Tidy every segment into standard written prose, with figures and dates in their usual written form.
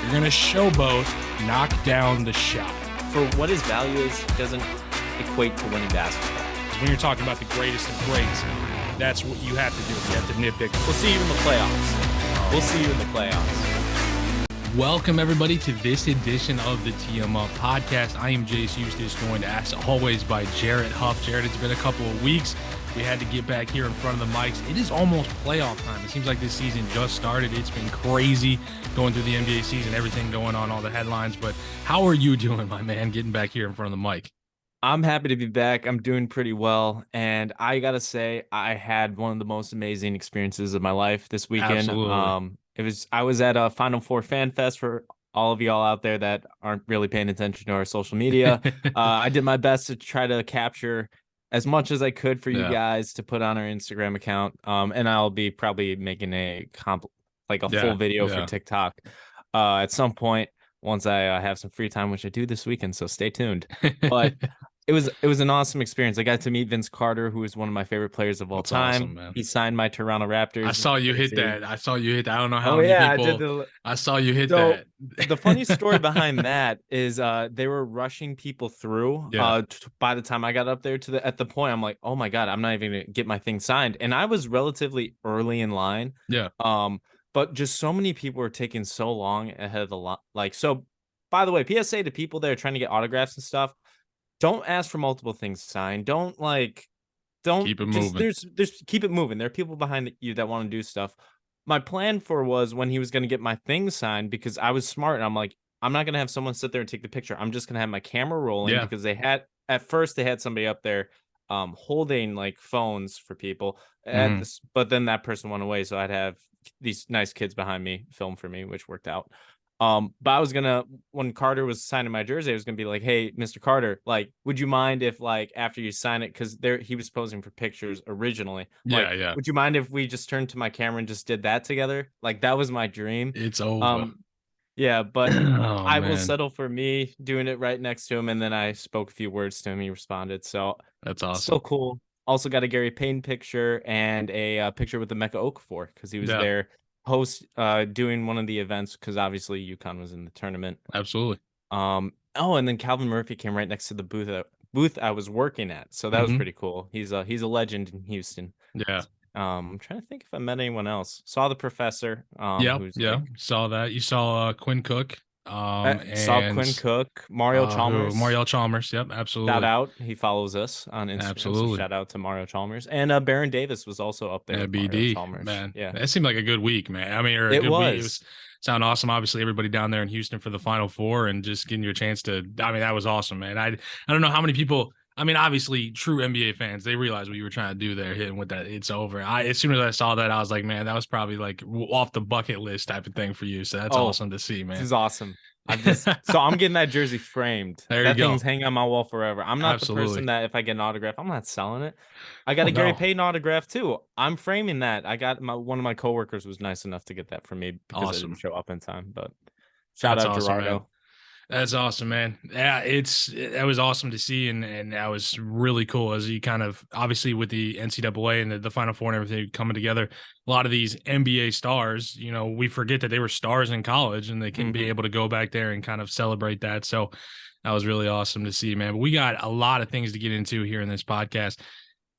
You're going to showboat, knock down the shot. For what his value is, it doesn't equate to winning basketball. When you're talking about the greatest of greats, that's what you have to do. You have to nitpick. We'll see you in the playoffs. We'll see you in the playoffs. Welcome, everybody, to this edition of the TM Up podcast. I am Jace Eustace, joined as always by Jarrett Huff. Jarrett, it's been a couple of weeks. We had to get back here in front of the mics. It is almost playoff time. It seems like this season just started. It's been crazy going through the NBA season, everything going on, all the headlines. But how are you doing, my man, getting back here in front of the mic? I'm happy to be back. I'm doing pretty well. And I got to say, I had one of the most amazing experiences of my life this weekend. Absolutely. I was at a Final Four Fan Fest for all of y'all out there that aren't really paying attention to our social media. I did my best to try to capture as much as I could for you guys to put on our Instagram account. And I'll be probably making a full video for TikTok at some point once I have some free time, which I do this weekend. So stay tuned. But it was an awesome experience. I got to meet Vince Carter, who is one of my favorite players of all time. Awesome, man. He signed my Toronto Raptors. I saw you hit that. I don't know how many people. I saw you hit that. The funny story behind that is they were rushing people through. By the time I got up there at the point, I'm like, oh my God, I'm not even gonna get my thing signed. And I was relatively early in line. Yeah. But just so many people were taking so long ahead of the line. So, by the way, PSA to people that are trying to get autographs and stuff. Don't ask for multiple things signed. Don't keep it moving. There's keep it moving. There are people behind you that want to do stuff. My plan was when he was going to get my thing signed, because I was smart and I'm like, I'm not going to have someone sit there and take the picture. I'm just going to have my camera rolling because at first they had somebody up there holding like phones for people but then that person went away. So I'd have these nice kids behind me film for me, which worked out. But I was when Carter was signing my jersey, I was gonna be like, hey, Mr. Carter, like, would you mind if, like, after you sign it, because he was posing for pictures originally. Would you mind if we just turned to my camera and just did that together? Like, that was my dream. It's over. But I will settle for me doing it right next to him. And then I spoke a few words to him. He responded. So that's awesome. So cool. Also got a Gary Payton picture and a picture with the Mecca Okafor, because he was there doing one of the events, because obviously UConn was in the tournament. Absolutely. And then Calvin Murphy came right next to the booth I was working at, so that was pretty cool. He's a legend in Houston. I'm trying to think if I met anyone else. Saw the professor. Saw that. You saw Quinn Cook. Saw Quinn Cook, Mario Chalmers. Yep, absolutely. Shout out. He follows us on Instagram. Absolutely. So shout out to Mario Chalmers. And Baron Davis was also up there. BD, Chalmers. Man. Yeah. That seemed like a good week, man. I mean, it good was. Week. It was sound awesome. Obviously, everybody down there in Houston for the Final Four and just getting your chance to. I mean, that was awesome, man. I don't know how many people. I mean, obviously, true NBA fans, they realize what you were trying to do there, hitting with that "it's over." As soon as I saw that, I was like, man, that was probably like off the bucket list type of thing for you. So that's awesome to see, man. This is awesome. So I'm getting that jersey framed. That thing's hanging on my wall forever. I'm not the person that if I get an autograph, I'm not selling it. I got a Gary Payton autograph too. I'm framing that. I got one of my coworkers was nice enough to get that for me because I didn't show up in time. But shout out Gerardo. Man. That's awesome, man. Yeah, that was awesome to see, and that was really cool as you kind of, obviously with the NCAA and the Final Four and everything coming together, a lot of these NBA stars, we forget that they were stars in college and they can be able to go back there and kind of celebrate that. So that was really awesome to see, man. But we got a lot of things to get into here in this podcast.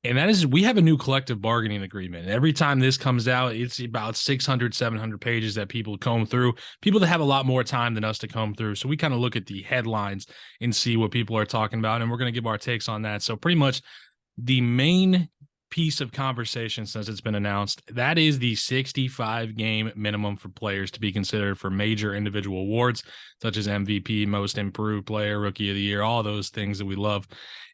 And that is, we have a new collective bargaining agreement. Every time this comes out, it's about 600, 700 pages that people comb through, people that have a lot more time than us to comb through. So we kind of look at the headlines and see what people are talking about, and we're going to give our takes on that. So pretty much the main piece of conversation since it's been announced, that is the 65-game minimum for players to be considered for major individual awards, such as MVP, Most Improved Player, Rookie of the Year, all those things that we love.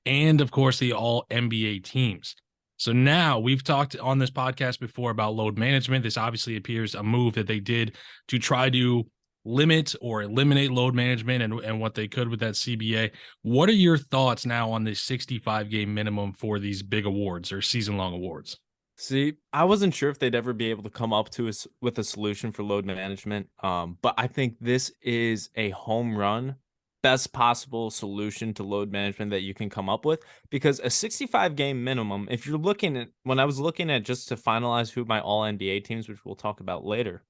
And, of course, the all-NBA teams. So now we've talked on this podcast before about load management. This obviously appears a move that they did to try to limit or eliminate load management and what they could with that CBA. What are your thoughts now on this 65-game minimum for these big awards or season-long awards? See, I wasn't sure if they'd ever be able to come up to us with a solution for load management, but I think this is a home run, best possible solution to load management that you can come up with, because a 65-game minimum, if you're looking at, when I was looking at just to finalize who my all NBA teams, which we'll talk about later,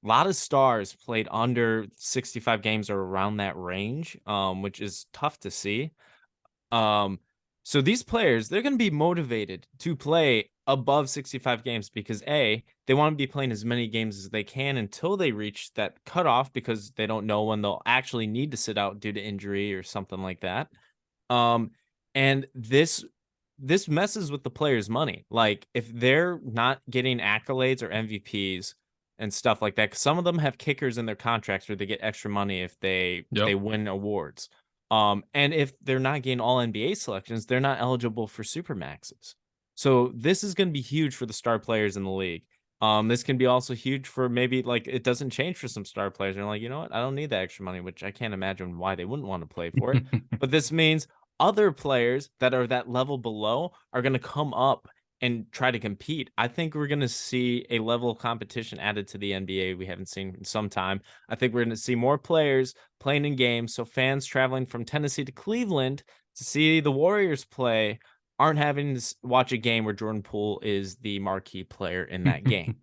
A lot of stars played under 65 games or around that range, which is tough to see. Um, so these players, they're going to be motivated to play above 65 games because they want to be playing as many games as they can until they reach that cutoff because they don't know when they'll actually need to sit out due to injury or something like that. Um, and this messes with the players' money. Like if they're not getting accolades or MVPs and stuff like that, 'cause some of them have kickers in their contracts where they get extra money if they Yep. win awards. And if they're not getting all NBA selections, they're not eligible for super maxes. So this is going to be huge for the star players in the league. This can be also huge for maybe like it doesn't change for some star players. They're like, you know what, I don't need that extra money, which I can't imagine why they wouldn't want to play for it. But this means other players that are that level below are going to come up and try to compete. I think we're going to see a level of competition added to the NBA we haven't seen in some time. I think we're going to see more players playing in games. So fans traveling from Tennessee to Cleveland to see the Warriors play aren't having to watch a game where Jordan Poole is the marquee player in that game.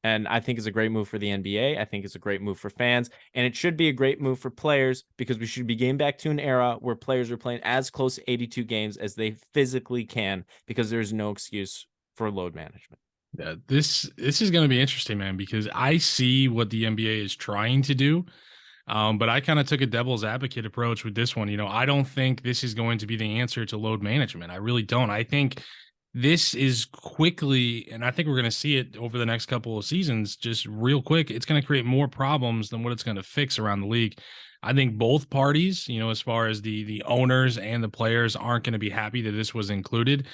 And I think it's a great move for the NBA. I think it's a great move for fans. And it should be a great move for players because we should be getting back to an era where players are playing as close to 82 games as they physically can because there's no excuse for load management. Yeah, this is going to be interesting, man, because I see what the NBA is trying to do. But I kind of took a devil's advocate approach with this one. I don't think this is going to be the answer to load management. I really don't. I think this is quickly, and I think we're going to see it over the next couple of seasons, just real quick. It's going to create more problems than what it's going to fix around the league. I think both parties, as far as the owners and the players, aren't going to be happy that this was included.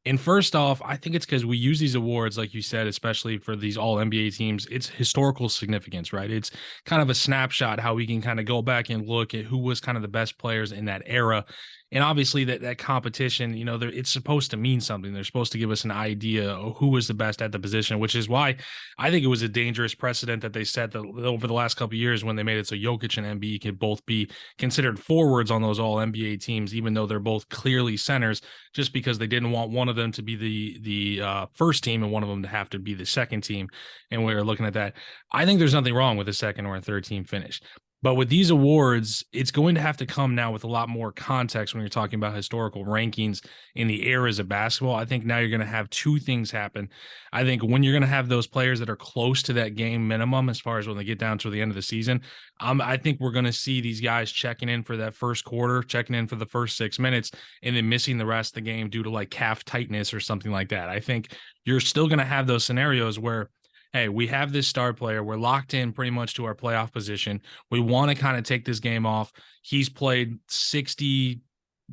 And first off, I think it's because we use these awards, like you said, especially for these all NBA teams. It's historical significance, right? It's kind of a snapshot how we can kind of go back and look at who was kind of the best players in that era. And obviously that competition, it's supposed to mean something. They're supposed to give us an idea of who was the best at the position, which is why I think it was a dangerous precedent that they set over the last couple of years when they made it so Jokic and Embiid could both be considered forwards on those all NBA teams, even though they're both clearly centers, just because they didn't want one of them to be the first team and one of them to have to be the second team. And we were looking at that. I think there's nothing wrong with a second or a third team finish. But with these awards, it's going to have to come now with a lot more context when you're talking about historical rankings in the eras of basketball. I think now you're going to have two things happen. I think when you're going to have those players that are close to that game minimum, as far as when they get down to the end of the season, I think we're going to see these guys checking in for that first quarter, checking in for the first 6 minutes, and then missing the rest of the game due to like calf tightness or something like that. I think you're still going to have those scenarios where, hey, we have this star player. We're locked in pretty much to our playoff position. We want to kind of take this game off. He's played 60,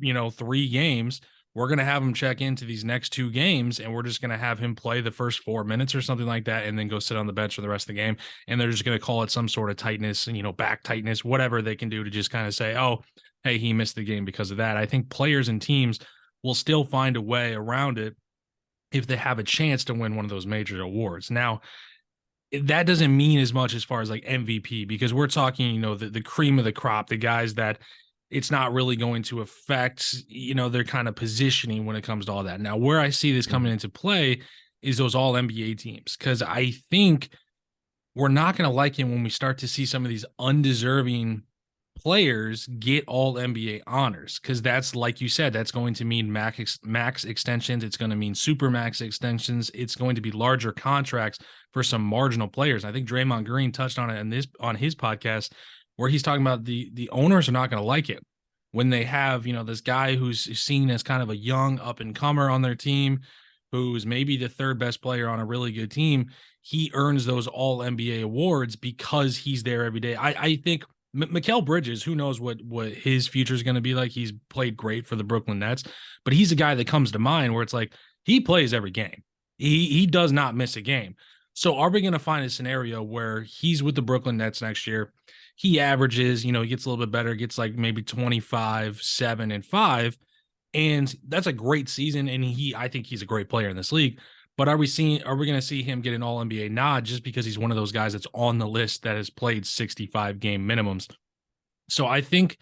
3 games. We're going to have him check into these next 2 games, and we're just going to have him play the first 4 minutes or something like that, and then go sit on the bench for the rest of the game. And they're just going to call it some sort of tightness, back tightness, whatever they can do to just kind of say, oh, hey, he missed the game because of that. I think players and teams will still find a way around it if they have a chance to win one of those major awards. Now, that doesn't mean as much as far as like MVP, because we're talking, the cream of the crop, the guys that it's not really going to affect, their kind of positioning when it comes to all that. Now, where I see this coming into play is those all NBA teams, because I think we're not going to like it when we start to see some of these undeserving players get all NBA honors, because that's, like you said, that's going to mean max extensions. It's going to mean super max extensions. It's going to be larger contracts for some marginal players. I think Draymond Green touched on it on his podcast, where he's talking about the owners are not going to like it when they have, this guy who's seen as kind of a young up and comer on their team, who's maybe the third best player on a really good team. He earns those all NBA awards because he's there every day. I think Mikal Bridges, who knows what his future is going to be like. He's played great for the Brooklyn Nets, but he's a guy that comes to mind where it's like he plays every game. He does not miss a game. So are we going to find a scenario where he's with the Brooklyn Nets next year? He averages, he gets a little bit better, gets like maybe 25, 7, and 5. And that's a great season. And I think he's a great player in this league. But are we going to see him get an all NBA nod just because he's one of those guys that's on the list that has played 65 game minimums? So I think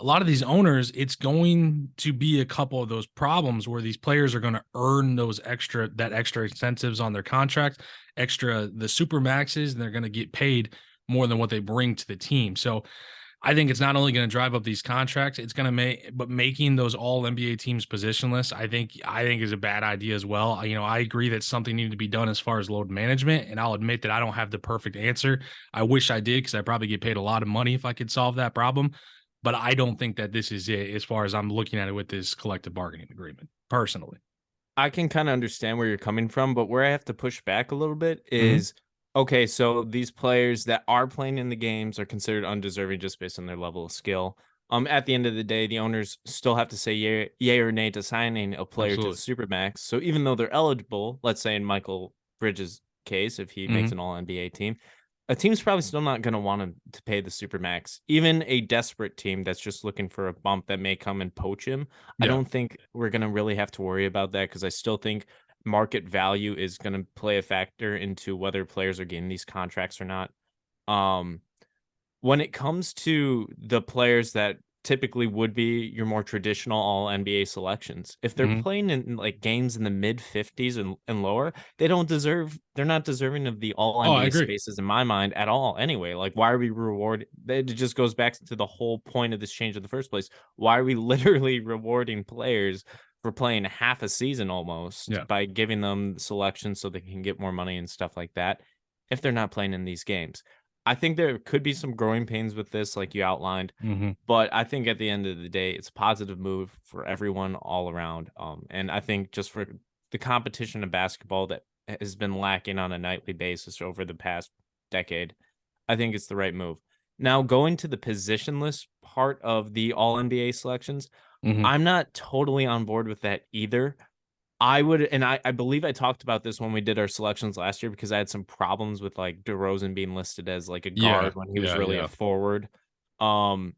a lot of these owners, it's going to be a couple of those problems where these players are going to earn that extra incentives on their contract, the super maxes, and they're going to get paid more than what they bring to the team. So I think it's not only going to drive up these contracts, it's going to making those all NBA teams positionless. I think is a bad idea as well. I agree that something needed to be done as far as load management, and I'll admit that I don't have the perfect answer. I wish I did, because I probably get paid a lot of money if I could solve that problem. But I don't think that this is it as far as I'm looking at it with this collective bargaining agreement, personally. I can kind of understand where you're coming from, but where I have to push back a little bit Mhm. is okay, so these players that are playing in the games are considered undeserving just based on their level of skill. At the end of the day, the owners still have to say yay or nay to signing a player to the Absolutely. supermax. So even though they're eligible, let's say in Michael Bridges' case, if he makes Mhm. an all NBA team, a team's probably still not going to want him to pay the supermax. Even a desperate team that's just looking for a bump that may come and poach him, I Yeah. don't think we're going to really have to worry about that, because I still think market value is going to play a factor into whether players are getting these contracts or not. Um, when it comes to the players that typically would be your more traditional all NBA selections, if they're Mhm. playing in like games in the mid 50s and lower, they're not deserving of the all Oh, I NBA agree. spaces in my mind at all anyway. Like, why are we reward it just goes back to the whole point of this change in the first place. Why are we literally rewarding players for playing half a season almost Yeah. by giving them selections so they can get more money and stuff like that if they're not playing in these games? I think there could be some growing pains with this, like you outlined, Mhm. but I think at the end of the day, it's a positive move for everyone all around. And I think just for the competition of basketball that has been lacking on a nightly basis over the past decade, I think it's the right move. Now, going to the positionless part of the All NBA selections, Mhm. I'm not totally on board with that either. I would, and I believe I talked about this when we did our selections last year, because I had some problems with like DeRozan being listed as like a Yeah. guard when he was Yeah. really a Yeah. forward, and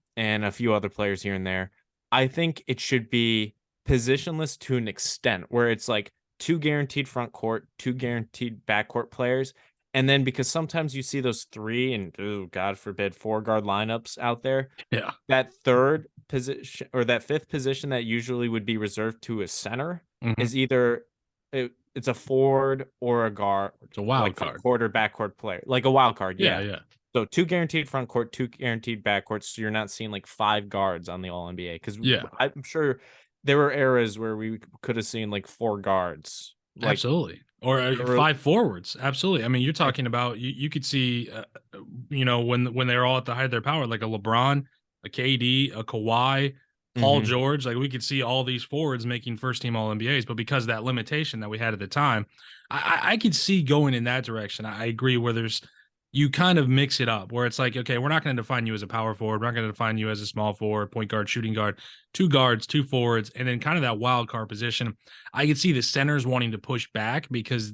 a few other players here and there. I think it should be positionless to an extent where it's like two guaranteed front court, two guaranteed backcourt players, and then because sometimes you see those three and oh, God forbid, four guard lineups out there, Yeah. that third position or that fifth position that usually would be reserved to a center Mhm. is either it's a forward or a guard, It's a wild like front card. court or backcourt player, like a wild card, Yeah. yeah. Yeah. So 2 guaranteed front court, 2 guaranteed backcourt, so you're not seeing like 5 guards on the All NBA, 'cause Yeah. I'm sure there were eras where we could have seen like 4 guards, like Absolutely. Or earl five forwards. Absolutely. I mean, you're ex talking about you could see, when they're all at the height of their power, like a LeBron, a KD, a Kawhi, Paul mhm. George. Like we could see all these forwards making first team All NBAs, but because of that limitation that we had at the time, I could see going in that direction. I agree. Where there's you kind of mix it up, where it's like, okay, we're not going to define you as a power forward, we're not going to define you as a small forward, point guard, shooting guard, two guards, two forwards, and then kind of that wild card position. I could see the centers wanting to push back because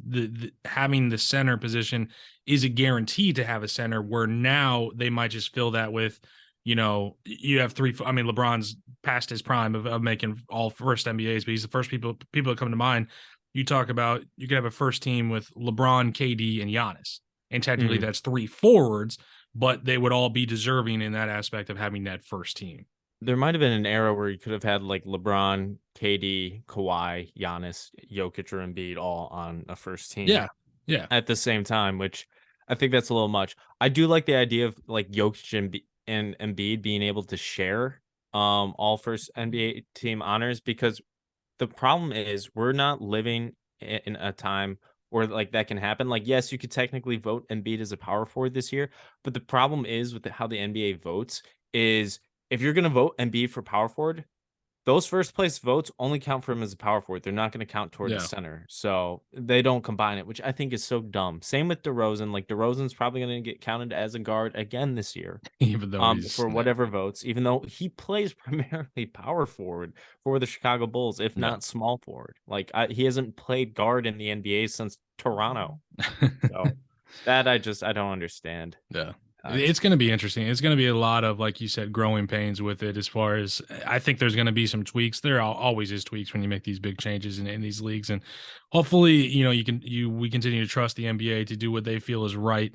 having the center position is a guarantee to have a center, where now they might just fill that with, you have three. I mean, LeBron's past his prime of making all first NBAs, but he's the first people that come to mind. You talk about you could have a first team with LeBron, KD, and Giannis, and technically Mhm. that's three forwards, but they would all be deserving in that aspect of having that first team. There might have been an era where you could have had like LeBron, KD, Kawhi, Giannis, Jokic, or Embiid all on a first team Yeah, yeah, at the same time, which I think that's a little much. I do like the idea of like Jokic and Embiid being able to share all first NBA team honors, because the problem is we're not living in a time where like that can happen. Like, yes, you could technically vote Embiid as a power forward this year, but the problem is with how the NBA votes is if you're going to vote Embiid for power forward, those first place votes only count for him as a power forward. They're not going to count toward the yeah. center. So they don't combine it, which I think is so dumb. Same with DeRozan. Like DeRozan's probably going to get counted as a guard again this year, Even though he's for whatever votes, even though he plays primarily power forward for the Chicago Bulls, if yeah. not small forward. Like he hasn't played guard in the NBA since Toronto. So that I don't understand. Yeah. It's It's going to be interesting. It's going to be a lot of, like you said, growing pains with it. As far as I think there's going to be some tweaks. There always is tweaks when you make these big changes in these leagues, and hopefully, we continue to trust the NBA to do what they feel is right.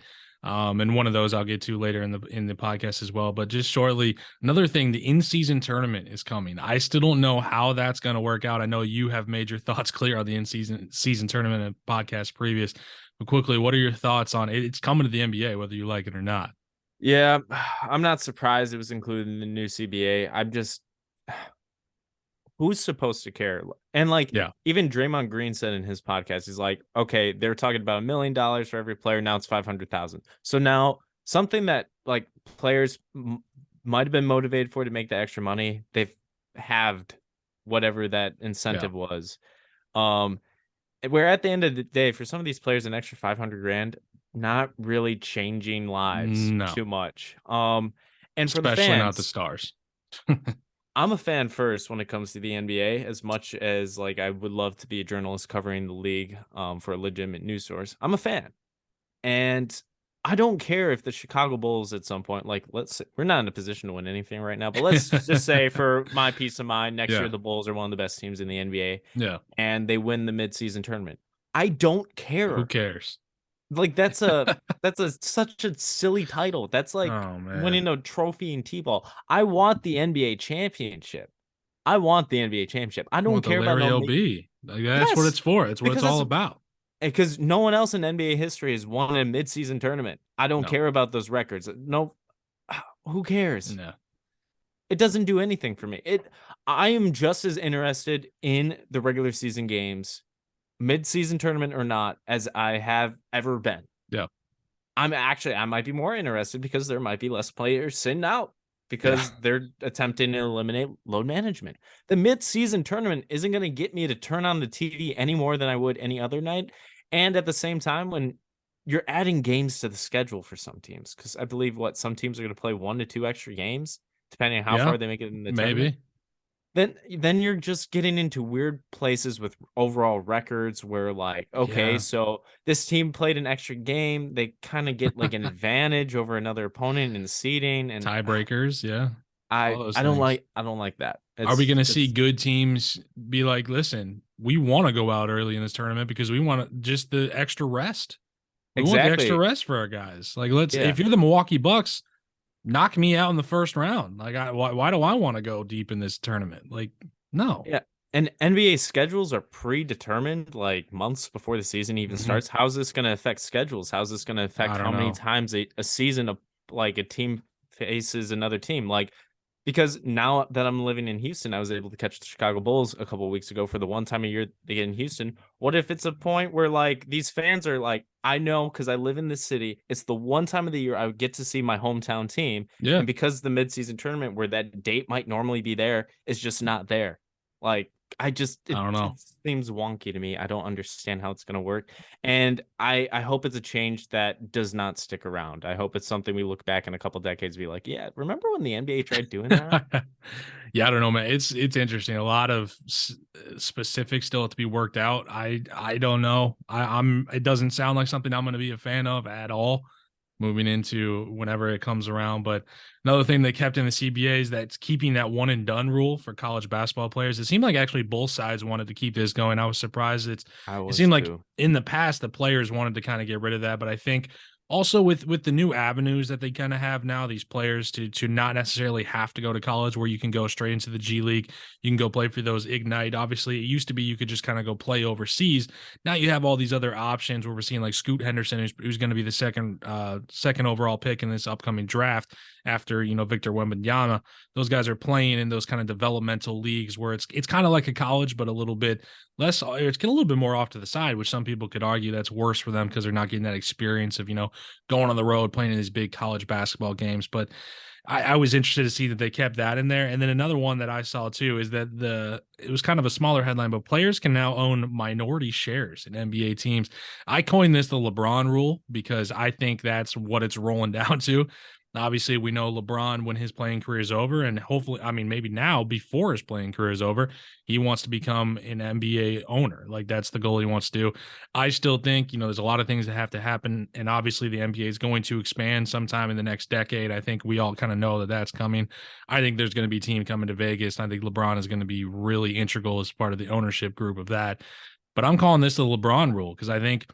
And one of those I'll get to later in the podcast as well. But just shortly, another thing, the in-season tournament is coming. I still don't know how that's going to work out. I know you have made your thoughts clear on the in-season tournament and podcast previous. But quickly, what are your thoughts on it? It's coming to the NBA, whether you like it or not. Yeah, I'm not surprised it was included in the new CBA. I'm just who's supposed to care? And like Yeah. even Draymond Green said in his podcast, he's like, okay, they're talking about $1 million for every player. Now it's 500,000. So now something that like players might have been motivated for to make the extra money, they've halved whatever that incentive was. Where at the end of the day, for some of these players, an extra 500 grand, not really changing lives No, too much. And for the especially not the fans, stars. I'm a fan first when it comes to the NBA, as much as like I would love to be a journalist covering the league for a legitimate news source. I'm a fan. And I don't care if the Chicago Bulls at some point, like we're not in a position to win anything right now, but let's just say for my peace of mind, next year Yeah. the Bulls are one of the best teams in the NBA Yeah. and they win the midseason tournament. I don't Who care. cares? Like that's a such a silly title. That's like Oh man. winning a trophy in T-ball. I want the NBA championship. I want the NBA championship. I I don't want the care about Larry no OB. Like, that's what it's yes, for. It's what it's because all it's about. because no one else in NBA history has won a midseason tournament. I don't No. care about those records. No, who cares? No. It doesn't do anything for me. I am just as interested in the regular season games, mid-season tournament or not, as I have ever been. Yeah. I might be more interested because there might be less players sitting out Yeah. because they're attempting to eliminate load management. The mid-season tournament isn't going to get me to turn on the TV any more than I would any other night. And at the same time, when you're adding games to the schedule for some teams, because I believe some teams are going to play 1 to 2 extra games, depending on how Yeah. far they make it in the tournament. Maybe. Then you're just getting into weird places with overall records where like, okay, Yeah. so this team played an extra game, they kind of get like an advantage over another opponent in the seeding, and Tiebreakers. Yeah. All those I don't things. like that. Are we going to see It's good teams be like, listen, we want to go out early in this tournament because we want just the extra rest. We want the extra exactly, rest for our guys. Like, yeah. if you're the Milwaukee Bucks, knock me out in the first round. Like, why do I want to go deep in this tournament? Like, no. Yeah. And NBA schedules are predetermined like months before the season even Mhm. starts. How's this going to affect schedules? How's this going to affect I how don't many know. times a season of like a team faces another team? Like, because now that I'm living in Houston, I was able to catch the Chicago Bulls a couple of weeks ago for the one time a year they get in Houston. What if it's a point where like these fans are like, I know because I live in this city, it's the one time of the year I would get to see my hometown team. Yeah. And because the midseason tournament where that date might normally be there is just not there. Like I don't it know. seems wonky to me. I don't understand how it's gonna work. And I hope it's a change that does not stick around. I hope it's something we look back in a couple decades and be like, yeah, remember when the NBA tried doing that? Yeah, I don't know, man. It's interesting. A lot of specifics still have to be worked out. I don't know. I'm. It doesn't sound like something I'm going to be a fan of at all moving into whenever it comes around. But another thing they kept in the CBA is that's keeping that one and done rule for college basketball players. It seemed like actually both sides wanted to keep this going. I was surprised. I It was seemed like too. in the past the players wanted to kind of get rid of that, but I think also with the new avenues that they kind of have now, these players to not necessarily have to go to college, where you can go straight into the G League, you can go play for those Ignite. Obviously, it used to be you could just kind of go play overseas. Now you have all these other options where we're seeing like Scoot Henderson, who's going to be the second overall pick in this upcoming draft after Victor Wembanyama. Those guys are playing in those kind of developmental leagues where it's kind of like a college, but a little bit less. It's getting a little bit more off to the side, which some people could argue that's worse for them because they're not getting that experience of going on the road, playing in these big college basketball games. But I was interested to see that they kept that in there. And then another one that I saw too is that it was kind of a smaller headline, but players can now own minority shares in NBA teams. I coined this the LeBron rule because I think that's what it's rolling down to. Obviously, we know LeBron when his playing career is over, and hopefully, I mean, maybe now before his playing career is over, he wants to become an NBA owner. Like that's the goal he wants to do. I still think, there's a lot of things that have to happen. And obviously, the NBA is going to expand sometime in the next decade. I think we all kind of know that that's coming. I think there's going to be a team coming to Vegas. And I think LeBron is going to be really integral as part of the ownership group of that. But I'm calling this the LeBron rule because I think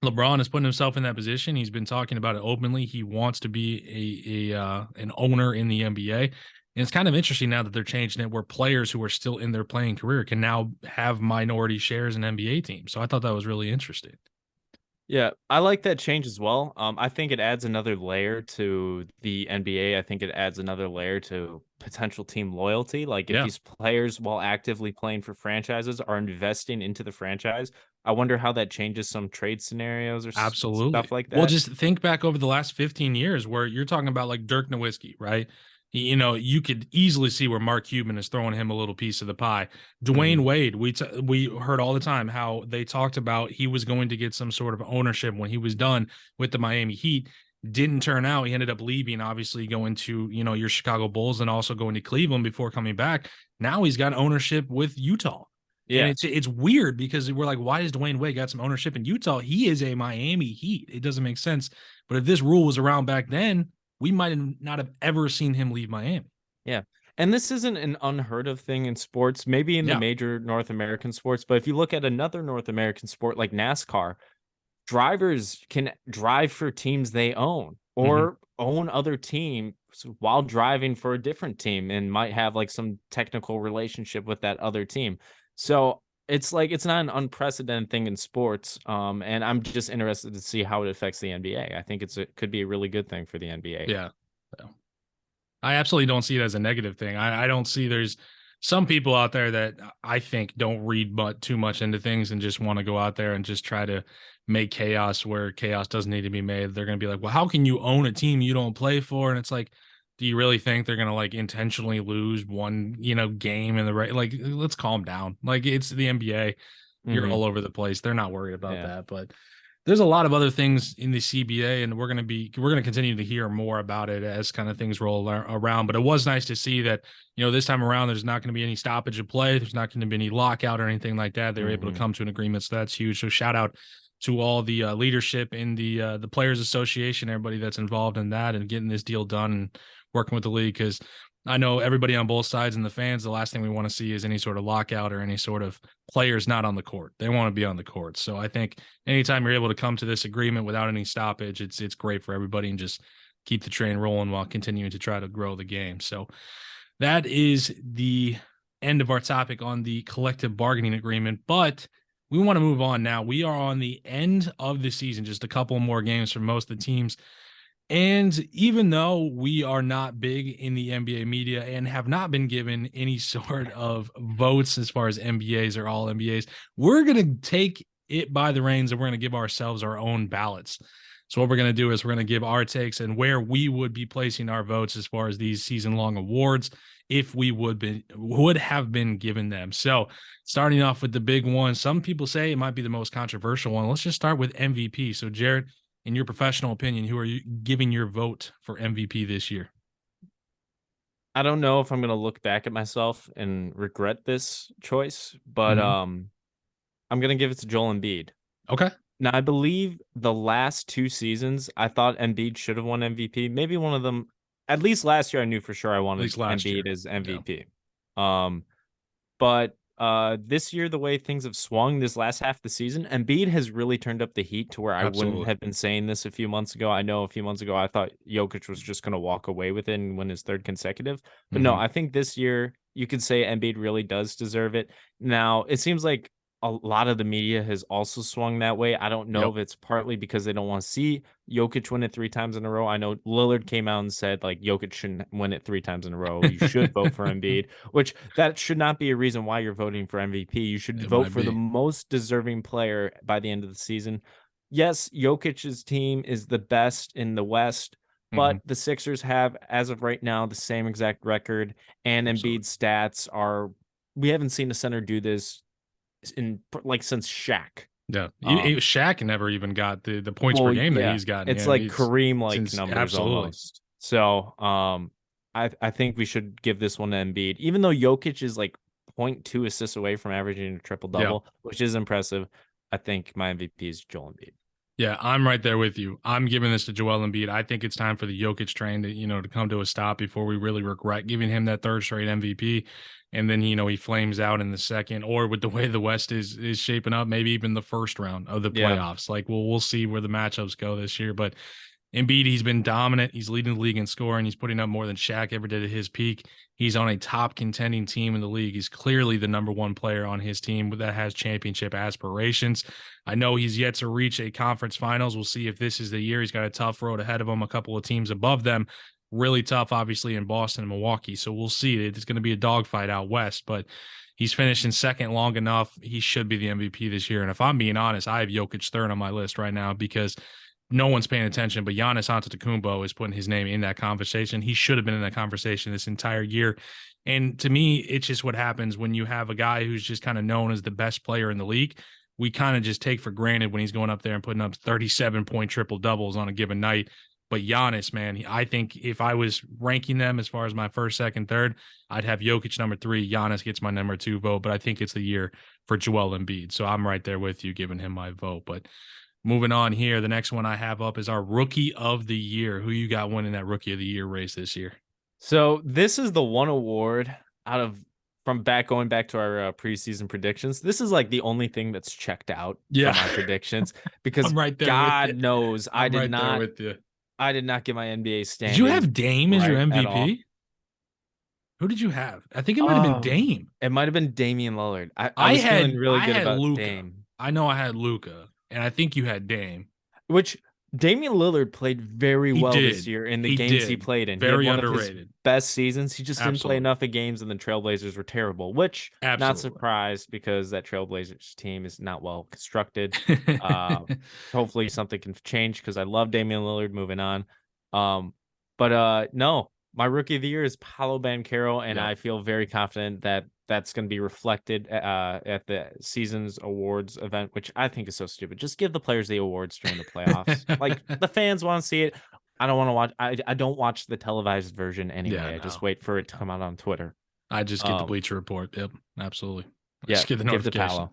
LeBron is putting himself in that position. He's been talking about it openly. He wants to be a an owner in the NBA. And it's kind of interesting now that they're changing it where players who are still in their playing career can now have minority shares in NBA teams. So I thought that was really interesting. Yeah, I like that change as well. I think it adds another layer to the NBA. I think it adds another layer to potential team loyalty. Like if Yeah. these players, while actively playing for franchises, are investing into the franchise, I wonder how that changes some trade scenarios or Absolutely. stuff like Well, that. just think back over the last 15 years where you're talking about like Dirk Nowitzki, right? You know, you could easily see where Mark Cuban is throwing him a little piece of the pie. Dwayne Hmm. Wade, we heard all the time how they talked about he was going to get some sort of ownership when he was done with the Miami Heat. Didn't turn out. He ended up leaving, obviously going to, you know, your Chicago Bulls and also going to Cleveland before coming back. Now he's got ownership with Utah. And Yeah, it's weird because we're like, why does Dwayne Wade got some ownership in Utah? He is a Miami Heat. It doesn't make sense. But if this rule was around back then, we might not have ever seen him leave Miami. yeah. And this isn't an unheard of thing in sports, maybe in the Yeah. major North American sports, but if you look at another North American sport like NASCAR, drivers can drive for teams they own Hmm. or own other teams while driving for a different team and might have like some technical relationship with that other team. So it's like it's not an unprecedented thing in sports. And I'm just interested to see how it affects the NBA. I think it could be a really good thing for the NBA. Yeah. So, I absolutely don't see it as a negative thing. I don't see there's some people out there that I think don't read but too much into things and just want to go out there and just try to make chaos where chaos doesn't need to be made. They're going to be like, well, how can you own a team you don't play for? And it's like, do you really think they're going to like intentionally lose one, you know, game in the right? Like, let's calm down. Like, it's the NBA. You're Hmm. all over the place. They're not worried about Yeah. that. But there's a lot of other things in the CBA, and we're going to continue to hear more about it as kind of things roll around. But it was nice to see that, you know, this time around there's not going to be any stoppage of play. There's not going to be any lockout or anything like that. They were able to Hmm. come to an agreement, so that's huge. So shout out to all the leadership in the Players Association, everybody that's involved in that and getting this deal done and working with the league, because I know everybody on both sides and the fans, the last thing we want to see is any sort of lockout or any sort of players not on the court. They want to be on the court. So I think anytime you're able to come to this agreement without any stoppage, it's great for everybody and just keep the train rolling while continuing to try to grow the game. So that is the end of our topic on the collective bargaining agreement. But we want to move on now. We are on the end of the season, just a couple more games for most of the teams. And even though we are not big in the NBA media and have not been given any sort of votes as far as MBAs or all MBAs, we're going to take it by the reins and we're going to give ourselves our own ballots. So what we're going to do is we're going to give our takes and where we would be placing our votes as far as these season-long awards if we would have been given them. So starting off with the big one, some people say it might be the most controversial one. Let's just start with MVP. So Jared, in your professional opinion, who are you giving your vote for MVP this year? I don't know if I'm gonna look back at myself and regret this choice, but Mm-hmm. I'm gonna give it to Joel Embiid. Okay. Now, I believe the last 2 seasons, I thought Embiid should have won MVP. Maybe one of them, at least last year, I knew for sure I At wanted least last Embiid year. as Yeah. MVP. Um, but this year, the way things have swung this last half of the season, Embiid has really turned up the heat to where I wouldn't Absolutely. have been saying this a few months ago. I know a few months ago I thought Jokic was just going to walk away with it and win his third consecutive. But no, Mm-hmm. I think this year you could say Embiid really does deserve it. Now, it seems like a lot of the media has also swung that way. I don't know Yep. if it's partly because they don't want to see Jokic win it 3 times in a row. I know Lillard came out and said like Jokic shouldn't win it 3 times in a row. You should vote for Embiid, which that should not be a reason why you're voting for MVP. You should It vote might for the be. most deserving player by the end of the season. Yes, Jokic's team is the best in the West, Mm-hmm. but the Sixers have, as of right now, the same exact record, and Absolutely. Embiid's stats are. We haven't seen a center do this in like since Shaq. Yeah. Um, Shaq never even got the points per well, game that yeah, he's gotten. it's Yeah. like Kareem like Since numbers absolutely. almost. So, I think we should give this one to Embiid, even though Jokic is like 0.2 assists away from averaging a triple Yeah. double, which is impressive. I think my MVP is Joel Embiid. Yeah, I'm right there with you. I'm giving this to Joel Embiid. I think it's time for the Jokic train to come to a stop before we really regret giving him that third straight MVP. And then, he flames out in the second, or with the way the West is shaping up, maybe even the first round of the Yeah. playoffs. Like, we'll see where the matchups go this year. But Embiid, he's been dominant. He's leading the league in scoring. He's putting up more than Shaq ever did at his peak. He's on a top contending team in the league. He's clearly the number one player on his team that has championship aspirations. I know he's yet to reach a conference finals. We'll see if this is the year. He's got a tough road ahead of him, a couple of teams above them. Really tough, obviously, in Boston and Milwaukee. So we'll see. It's going to be a dogfight out west, but he's finished in second long enough. He should be the MVP this year. And if I'm being honest, I have Jokic third on my list right now because no one's paying attention, but Giannis Antetokounmpo is putting his name in that conversation. He should have been in that conversation this entire year. And to me, it's just what happens when you have a guy who's just kind of known as the best player in the league. We kind of just take for granted when he's going up there and putting up 37-point triple doubles on a given night. But Giannis, man, I think if I was ranking them as far as my first, second, third, I'd have Jokic number 3. Giannis gets my number 2 vote, but I think it's the year for Joel Embiid. So I'm right there with you, giving him my vote. But moving on here, the next one I have up is our Rookie of the Year. Who you got winning that Rookie of the Year race this year? So this is the one award going back to our preseason predictions. This is like the only thing that's checked out from my predictions because I'm right there God knows I did not. With you. I did not get my NBA standings. Did you have Dame as your MVP? Who did you have? I think it might have been Dame. It might have been Damian Lillard. I was feeling really good about Luka. Dame. I know I had Luka, and I think you had Dame. Which Damian Lillard played very well this year in the games he played in. Very he had underrated. One of his best seasons. He just didn't play enough of games, and the Trailblazers were terrible, which not surprised because that Trailblazers team is not well constructed. Hopefully something can change because I love Damian Lillard. Moving on. No, my Rookie of the Year is Paolo Banchero, and I feel very confident that that's going to be reflected at the season's awards event, which I think is so stupid. Just give the players the awards during the playoffs. Like, the fans want to see it. I don't want to watch. I don't watch the televised version anyway. I just wait for it to come out on Twitter. I just get the Bleacher Report. Yep, absolutely. Just get the notification.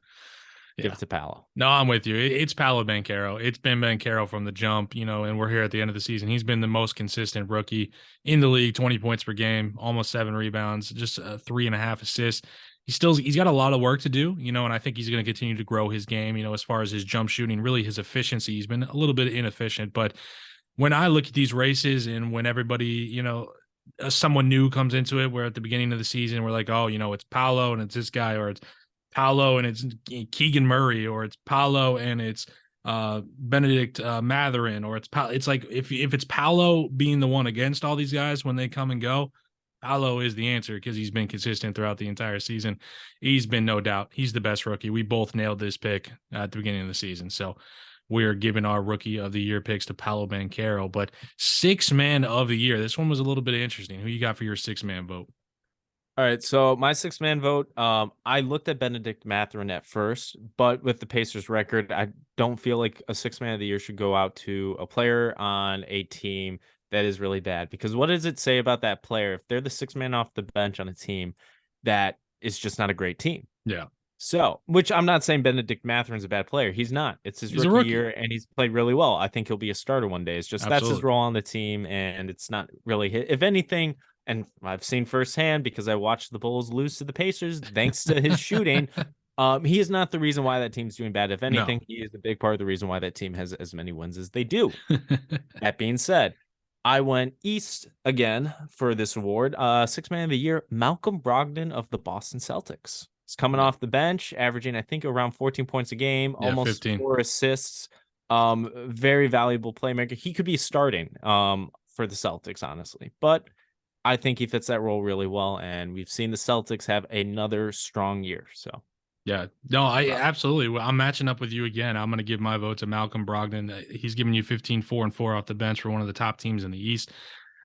Give it to Paolo. No, I'm with you. It's Paolo Banchero. It's been Banchero from the jump, and we're here at the end of the season. He's been the most consistent rookie in the league, 20 points per game, almost 7 rebounds, just 3.5 assists. He's got a lot of work to do, and I think he's going to continue to grow his game, as far as his jump shooting, really his efficiency. He's been a little bit inefficient, but when I look at these races and when everybody, someone new comes into it, where at the beginning of the season, we're like, oh, it's Paolo and it's this guy, or it's Paolo and it's Keegan Murray, or it's Paolo and it's Benedict Mathurin, or it's like if it's Paolo being the one against all these guys when they come and go, Paolo is the answer because he's been consistent throughout the entire season. He's been, no doubt, he's the best rookie. We both nailed this pick at the beginning of the season, so we're giving our Rookie of the Year picks to Paolo Banchero. But 6th man of the year, this one was a little bit interesting. Who you got for your 6th man vote? All right, so my 6th man vote, I looked at Benedict Mathurin at first, but with the Pacers record, I don't feel like a 6th man of the year should go out to a player on a team that is really bad. Because what does it say about that player if they're the 6th man off the bench on a team that is just not a great team? Yeah. So, which I'm not saying Benedict Mathurin's a bad player. He's not. It's his rookie year, and he's played really well. I think he'll be a starter one day. It's just that's his role on the team, and it's not really hit. If anything, and I've seen firsthand because I watched the Bulls lose to the Pacers thanks to his shooting. He is not the reason why that team's doing bad. If anything, he is a big part of the reason why that team has as many wins as they do. That being said, I went East again for this award. 6th man of the year, Malcolm Brogdon of the Boston Celtics. He's coming off the bench, averaging, I think, around 14 points a game, almost 15. 4 assists. Very valuable playmaker. He could be starting for the Celtics, honestly. But I think he fits that role really well, and we've seen the Celtics have another strong year. So, yeah, no, I absolutely. I'm matching up with you again. I'm going to give my vote to Malcolm Brogdon. He's giving you 15, 4, and 4 off the bench for one of the top teams in the East.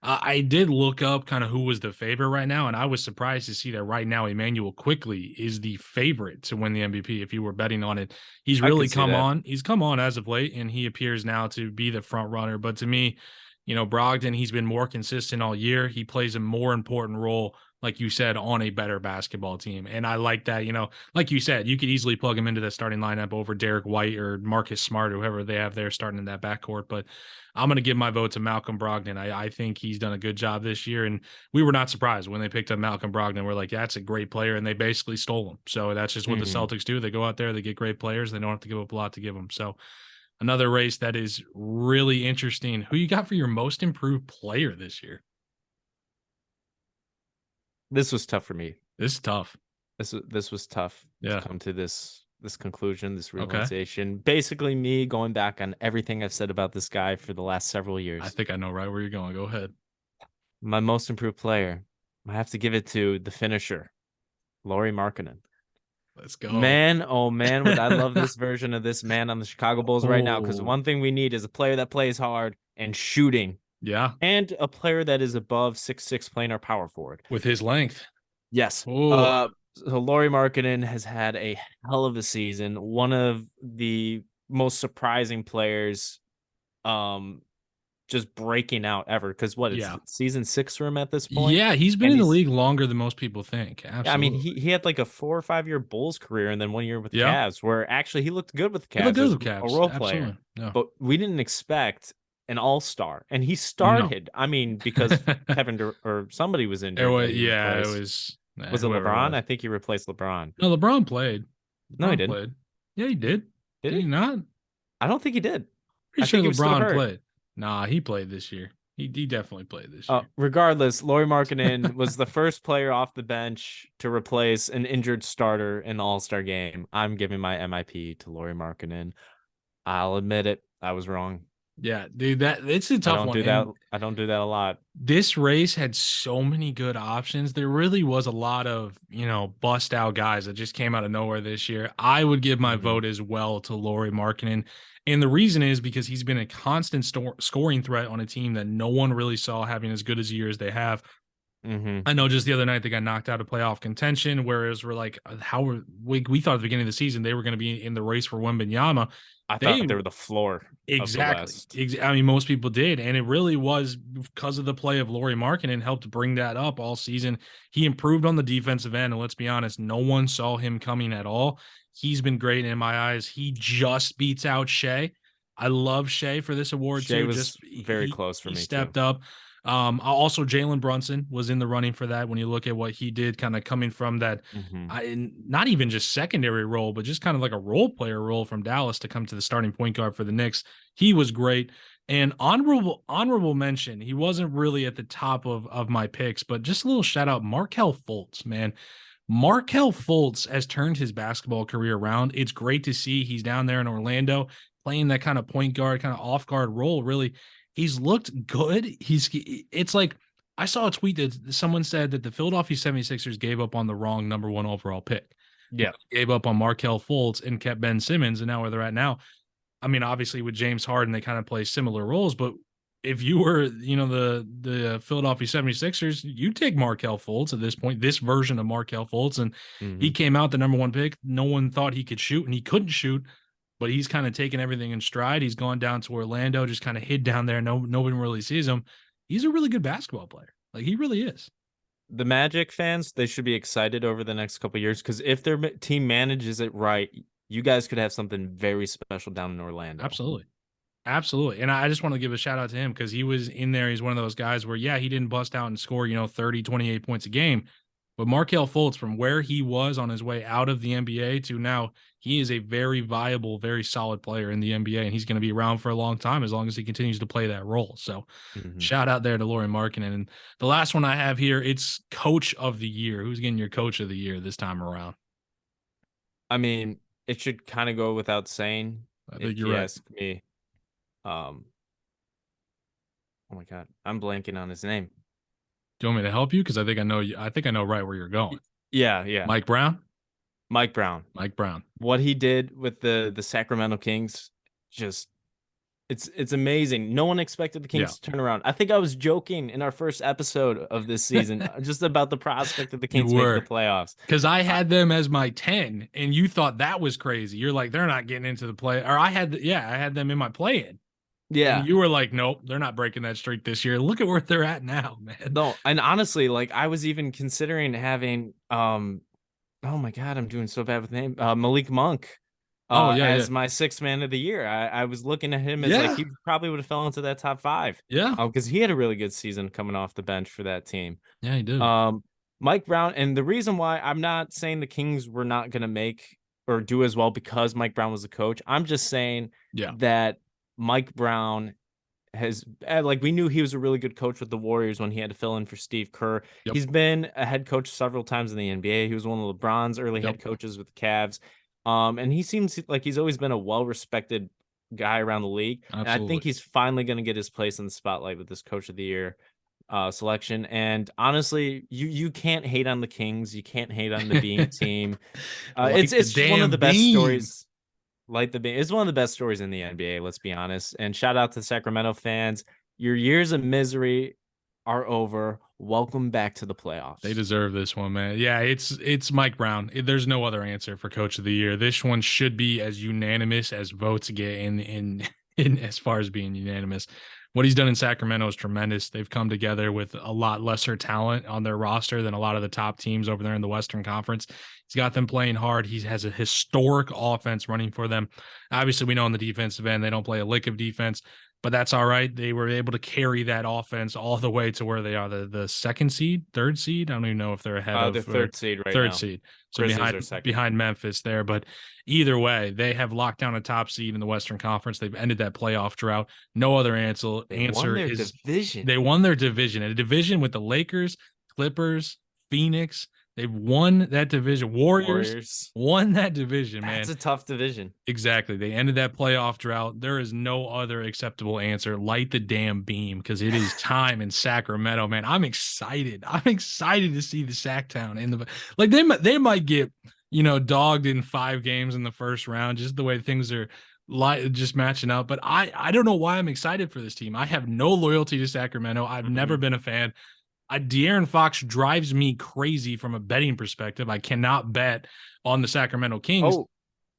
I did look up kind of who was the favorite right now, and I was surprised to see that right now Emmanuel Quickley is the favorite to win the MVP. If you were betting on it, he's really come on. He's come on as of late, and he appears now to be the front runner. But to me, Brogdon, he's been more consistent all year. He plays a more important role like you said, on a better basketball team. And I like that, like you said, you could easily plug him into the starting lineup over Derek White or Marcus Smart or whoever they have there starting in that backcourt. But I'm going to give my vote to Malcolm Brogdon. I think he's done a good job this year. And we were not surprised when they picked up Malcolm Brogdon. We're like, yeah, that's a great player. And they basically stole him. So that's just what the Celtics do. They go out there, they get great players. They don't have to give up a lot to give them. So another race that is really interesting. Who you got for your most improved player this year? This was tough for me. This is tough. This was tough to come to this conclusion, this realization. Okay. Basically, me going back on everything I've said about this guy for the last several years. I think I know right where you're going. Go ahead. My most improved player, I have to give it to the finisher, Lauri Markkanen. Let's go. Man, oh man, would I love this version of this man on the Chicago Bulls right now, because one thing we need is a player that plays hard and shooting. Yeah. And a player that is above 6'6", playing our power forward. With his length. Yes. So Lauri Markkanen has had a hell of a season. One of the most surprising players just breaking out ever. Because it's season 6 for him at this point? Yeah, he's been in the league longer than most people think. Absolutely. Yeah, I mean, he had like a 4 or 5 year Bulls career and then 1 year with the Cavs, where actually he looked good with the Cavs. He looked good with Cavs. A role player. Yeah. But we didn't expect an all-star, and he started. No. I mean, because Kevin or somebody was injured. It was. Was it LeBron? I think he replaced LeBron. No, LeBron played. No, he didn't. Yeah, he did. Did he not? I don't think he did. Pretty sure LeBron played. Nah, he played this year. He definitely played this year. Regardless, Lauri Markkanen was the first player off the bench to replace an injured starter in the All-Star game. I'm giving my MIP to Lauri Markkanen. I'll admit it. I was wrong. Yeah, dude, it's a tough one. I don't do that a lot. This race had so many good options. There really was a lot of, bust out guys that just came out of nowhere this year. I would give my vote as well to Lauri Markkanen. And the reason is because he's been a constant scoring threat on a team that no one really saw having as good as a year as they have. I know just the other night they got knocked out of playoff contention, whereas we're like, we thought at the beginning of the season they were going to be in the race for Wembanyama. I thought they were the floor. Exactly. I mean, most people did. And it really was because of the play of Lauri Markkanen helped bring that up all season. He improved on the defensive end. And let's be honest, no one saw him coming at all. He's been great in my eyes. He just beats out Shea. I love Shea for this award too. Shea was very close for me. He stepped up. Also, Jalen Brunson was in the running for that when you look at what he did kind of coming from that, not even just secondary role, but just kind of like a role player role from Dallas to come to the starting point guard for the Knicks. He was great. And honorable mention, he wasn't really at the top of my picks, but just a little shout out, Markelle Fultz, man. Markelle Fultz has turned his basketball career around. It's great to see he's down there in Orlando playing that kind of point guard, kind of off guard role. Really, he's looked good. It's like I saw a tweet that someone said that the Philadelphia 76ers gave up on the wrong number 1 overall pick. Yeah. Gave up on Markelle Fultz and kept Ben Simmons, and now where they're at now. I mean, obviously with James Harden, they kind of play similar roles, but if you were, the Philadelphia 76ers, you take Markelle Fultz at this point, this version of Markelle Fultz, and he came out the number 1 pick. No one thought he could shoot, and he couldn't shoot. But he's kind of taken everything in stride. He's gone down to Orlando, just kind of hid down there. No one really sees him. He's a really good basketball player. Like, he really is. The Magic fans, they should be excited over the next couple of years, because if their team manages it right, you guys could have something very special down in Orlando. Absolutely. And I just want to give a shout out to him because he was in there. He's one of those guys where, he didn't bust out and score, 30, 28 points a game. But Markelle Fultz, from where he was on his way out of the NBA to now, he is a very viable, very solid player in the NBA, and he's going to be around for a long time as long as he continues to play that role. So shout out there to Lauri Markkanen. And the last one I have here, it's Coach of the Year. Who's getting your Coach of the Year this time around? I mean, it should kind of go without saying. I think you're right. Ask me. Oh my God, I'm blanking on his name. Do you want me to help you? Because I think I know right where you're going. Yeah. Mike Brown. What he did with the Sacramento Kings, just it's amazing. No one expected the Kings to turn around. I think I was joking in our first episode of this season just about the prospect of the Kings making the playoffs. Because I had them as my 10, and you thought that was crazy. You're like, they're not getting into the play. Or I had them in my play-in. And Yeah. you were like, nope, they're not breaking that streak this year. Look at where they're at now, man. No, and honestly, like I was even considering having oh my god, I'm doing so bad with name. Malik Monk Oh yeah, yeah, as my sixth man of the year. I was looking at him as like yeah, he probably would have fell into that top five. yeah, Because he had a really good season coming off the bench for that team. yeah. He did. Um, Mike Brown, and the reason why I'm not saying the Kings were not going to make or do as well because Mike Brown was the coach. I'm just saying Yeah, that Mike Brown has like we knew he was a really good coach with the Warriors when he had to fill in for Steve Kerr. yep, He's been a head coach several times in the NBA. He was one of LeBron's early yep. head coaches with the Cavs. And he seems like he's always been a well-respected guy around the league. And I think Absolutely. he's finally going to get his place in the spotlight with this coach of the year selection. And honestly, you can't hate on the Kings. You can't hate on the Beam team. Like the It's just one of damn the best beam. stories. Like the Beam, it's one of the best stories in the NBA. Let's be honest. And shout out to Sacramento fans. Your years of misery are over. Welcome back to the They playoffs. deserve this one, man. Yeah, it's Mike Brown. There's no other answer for Coach of the Year. This one should be as unanimous as votes get in as far as being unanimous. What he's done in Sacramento is tremendous. They've come together with a lot lesser talent on their roster than a lot of the top teams over there in the Western Conference. He's got them playing hard. He has a historic offense running for them. Obviously, we know on the defensive end, they don't play a lick of defense, but that's all right. They were able to carry that offense all the way to where they are the second seed, third seed. I don't even know if they're ahead The of or third seed right third now. seed. So Grizzlies are second. behind Memphis there, but either way, they have locked down a top seed in the Western Conference. They've ended that playoff drought. No other They won answer their is division. they won their division, a division with the Lakers, Clippers, Phoenix. They've won that division. Warriors won that division, man. That's a tough division. Exactly. They ended that playoff drought. There is no other acceptable answer. Light the damn beam because it is time in Sacramento, man. I'm excited. I'm excited to see the Sacktown in the like they might get, dogged in 5 games in the first round, just the way things are just matching up. But I don't know why I'm excited for this team. I have no loyalty to Sacramento. I've never been a fan. De'Aaron Fox drives me crazy from a betting perspective. I cannot bet on the Sacramento Kings. Oh,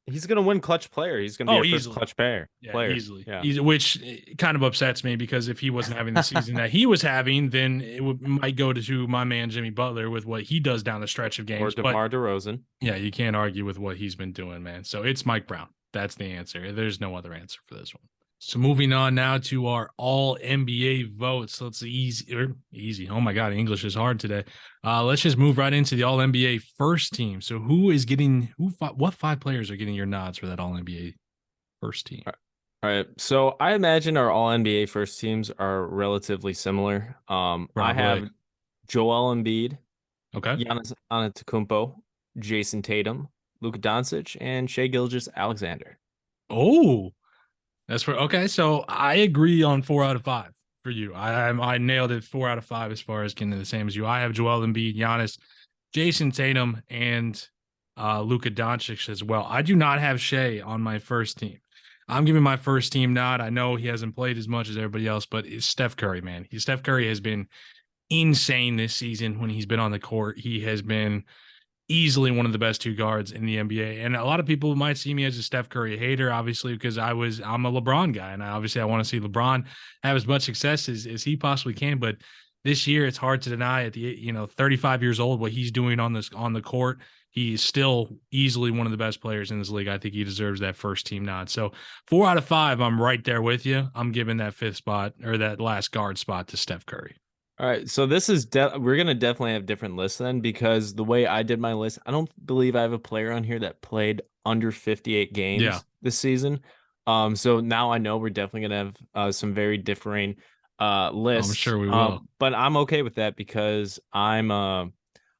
he's gonna win clutch player. He's gonna be your first clutch player. Yeah, easily. Yeah. Which kind of upsets me because if he wasn't having the season that he was having, then it might go to my man Jimmy Butler with what he does down the stretch of games. Or DeMar DeRozan. Yeah, you can't argue with what he's been doing, man. So it's Mike Brown. That's the answer. There's no other answer for this one. So moving on now to our all NBA votes. Let's easy. Oh my God, English is hard today. Let's just move right into the all NBA first team. So what 5 players are getting your nods for that all NBA first team? All right. So I imagine our all NBA first teams are relatively similar. I have Joel Embiid, okay, Giannis Antetokounmpo, Jason Tatum, Luka Doncic, and Shai Gilgeous-Alexander. Oh, okay. So I agree on 4 out of 5 for you. I nailed it 4 out of 5 as far as getting the same as you. I have Joel Embiid, Giannis, Jason Tatum, and Luka Doncic as well. I do not have Shai on my first team. I'm giving my first team nod. I know he hasn't played as much as everybody else, but it's Steph Curry, man. Steph Curry has been insane this season when he's been on the court. He has been easily one of the best 2 guards in the NBA. And a lot of people might see me as a Steph Curry hater, obviously, because I'm a LeBron guy. And I want to see LeBron have as much success as he possibly can. But this year, it's hard to deny at the 35 years old, what he's doing on the court. He is still easily one of the best players in this league. I think he deserves that first team nod. So 4 out of 5, I'm right there with you. I'm giving that 5th spot or that last guard spot to Steph Curry. All right, so this is we're gonna definitely have different lists then because the way I did my list, I don't believe I have a player on here that played under 58 games this season. So now I know we're definitely gonna have some very differing lists. I'm sure we will, but I'm okay with that because I'm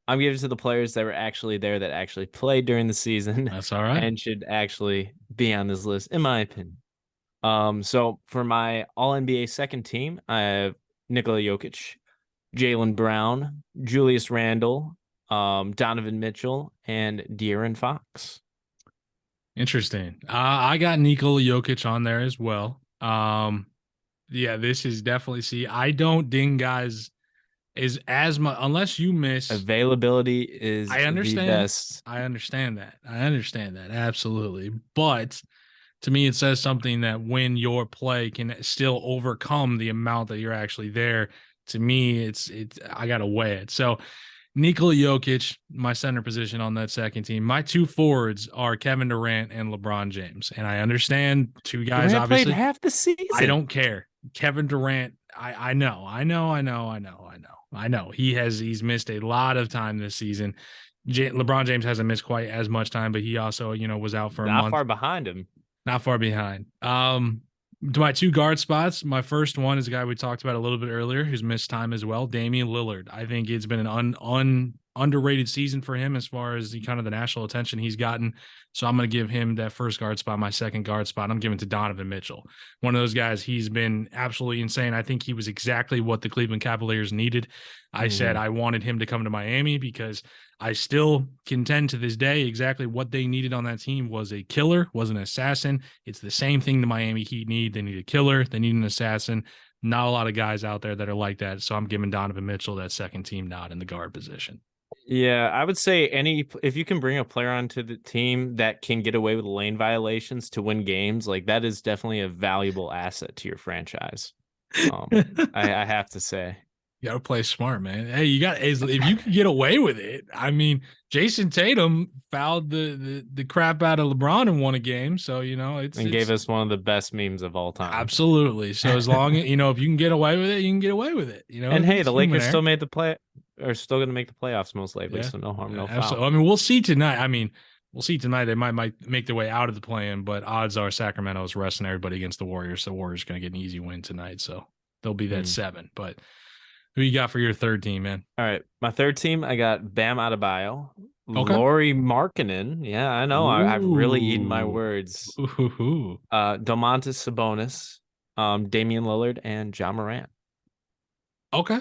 giving it to the players that were actually there that actually played during the season. That's all right, and should actually be on this list, in my opinion. So for my All NBA second team, I have Nikola Jokic, Jaylen Brown, Julius Randle, Donovan Mitchell, and De'Aaron Fox. Interesting. I got Nikola Jokic on there as well. Yeah, this is definitely. I don't ding guys as much unless you miss availability is I understand. the best. I understand that. Absolutely. But to me, it says something that when your play can still overcome the amount that you're actually there. To me, it's I gotta weigh it. So Nikola Jokic, my center position on that second team. My two forwards are Kevin Durant and LeBron James. And I understand two guys, Durant played obviously. half the I season. don't care. Kevin Durant, I know. He's missed a lot of time this season. LeBron James hasn't missed quite as much time, but he also, was out for a Not month. far behind him. Not far behind. To my two guard spots, my first one is a guy we talked about a little bit earlier who's missed time as well, Damian Lillard. I think it's been an underrated season for him as far as the kind of the national attention he's gotten. So I'm going to give him that first guard spot. My second guard spot, I'm giving to Donovan Mitchell. One of those guys, he's been absolutely insane. I think he was exactly what the Cleveland Cavaliers needed. I said I wanted him to come to Miami because I still contend to this day exactly what they needed on that team was a killer, was an assassin. It's the same thing the Miami Heat need. They need a killer. They need an assassin. Not a lot of guys out there that are like that. So I'm giving Donovan Mitchell that second team nod in the guard position. Yeah, I would say if you can bring a player onto the team that can get away with lane violations to win games, like that is definitely a valuable asset to your franchise. I have to say. You got to play smart, man. Hey, if you can get away with it. I mean, Jason Tatum fouled the crap out of LeBron and won a game. So, it's gave us one of the best memes of all time. Absolutely. So as long as, if you can get away with it, you can get away with it. And hey, the Lakers still made the play are still going to make the playoffs most likely. Yeah. So no harm, no Absolutely. foul. I mean, we'll see tonight. They might make their way out of the play-in, but odds are Sacramento's resting everybody against the Warriors. So the Warriors are going to get an easy win tonight. So they'll be that 7. But who you got for your third team, man? All right. My third team, I got Bam Adebayo, okay. Lauri Markkanen. Yeah, I know. I've really eaten my words. Domantas Sabonis, Damian Lillard, and Ja Morant. Okay.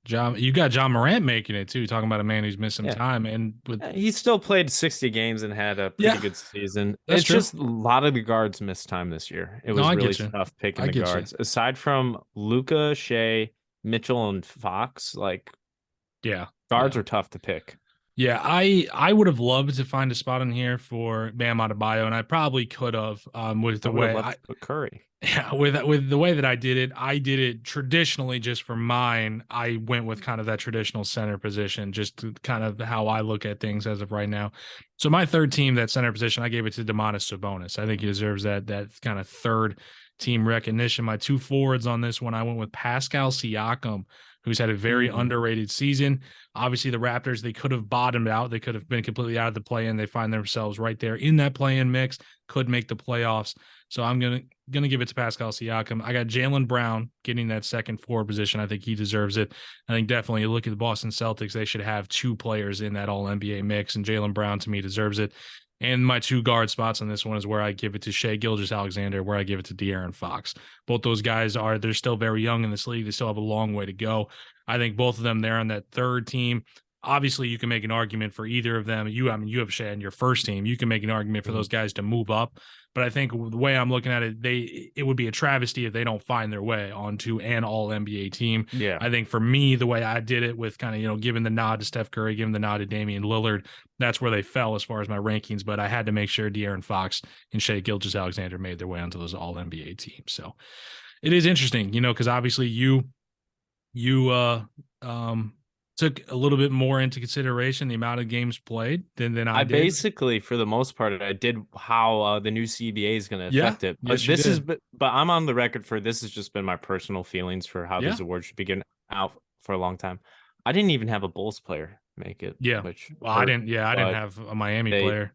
You got Ja Morant making it too. Talking about a man who's missed some time, and he still played 60 games and had a pretty good season. It's true. Just a lot of the guards missed time this year. It was really tough picking the guards. Aside from Luka, Shea, Mitchell, and Fox, guards are tough to pick. Yeah, I would have loved to find a spot in here for Bam Adebayo, and I probably could have with the way I put Curry. Yeah, with the way that I did it traditionally just for mine. I went with kind of that traditional center position, just kind of how I look at things as of right now. So my third team, that center position, I gave it to Domantas Sabonis. I think he deserves that kind of third team recognition. My two forwards on this one, I went with Pascal Siakam, who's had a very underrated season. Obviously, the Raptors, they could have bottomed out. They could have been completely out of the play-in. They find themselves right there in that play-in mix, could make the playoffs. So I'm gonna give it to Pascal Siakam. I got Jaylen Brown getting that second forward position. I think he deserves it. I think definitely you look at the Boston Celtics, they should have two players in that all-NBA mix, and Jaylen Brown, to me, deserves it. And my two guard spots on this one is where I give it to Shea Gilgeous-Alexander, where I give it to De'Aaron Fox. Both those guys they're still very young in this league. They still have a long way to go. I think both of them, they're on that third team. Obviously, you can make an argument for either of them. You have Shea in your first team. You can make an argument for those guys to move up. But I think the way I'm looking at it, it would be a travesty if they don't find their way onto an all-NBA team. Yeah. I think for me, the way I did it with kind of, giving the nod to Steph Curry, giving the nod to Damian Lillard, that's where they fell as far as my rankings. But I had to make sure De'Aaron Fox and Shea Gilgeous-Alexander made their way onto those all-NBA teams. So it is interesting, because obviously you took a little bit more into consideration the amount of games played than I did. Basically, for the most part, I did how the new CBA is going to affect it. But but I'm on the record for this has just been my personal feelings for how these awards should be given out for a long time. I didn't even have a Bulls player make it. Yeah. I didn't have a Miami player.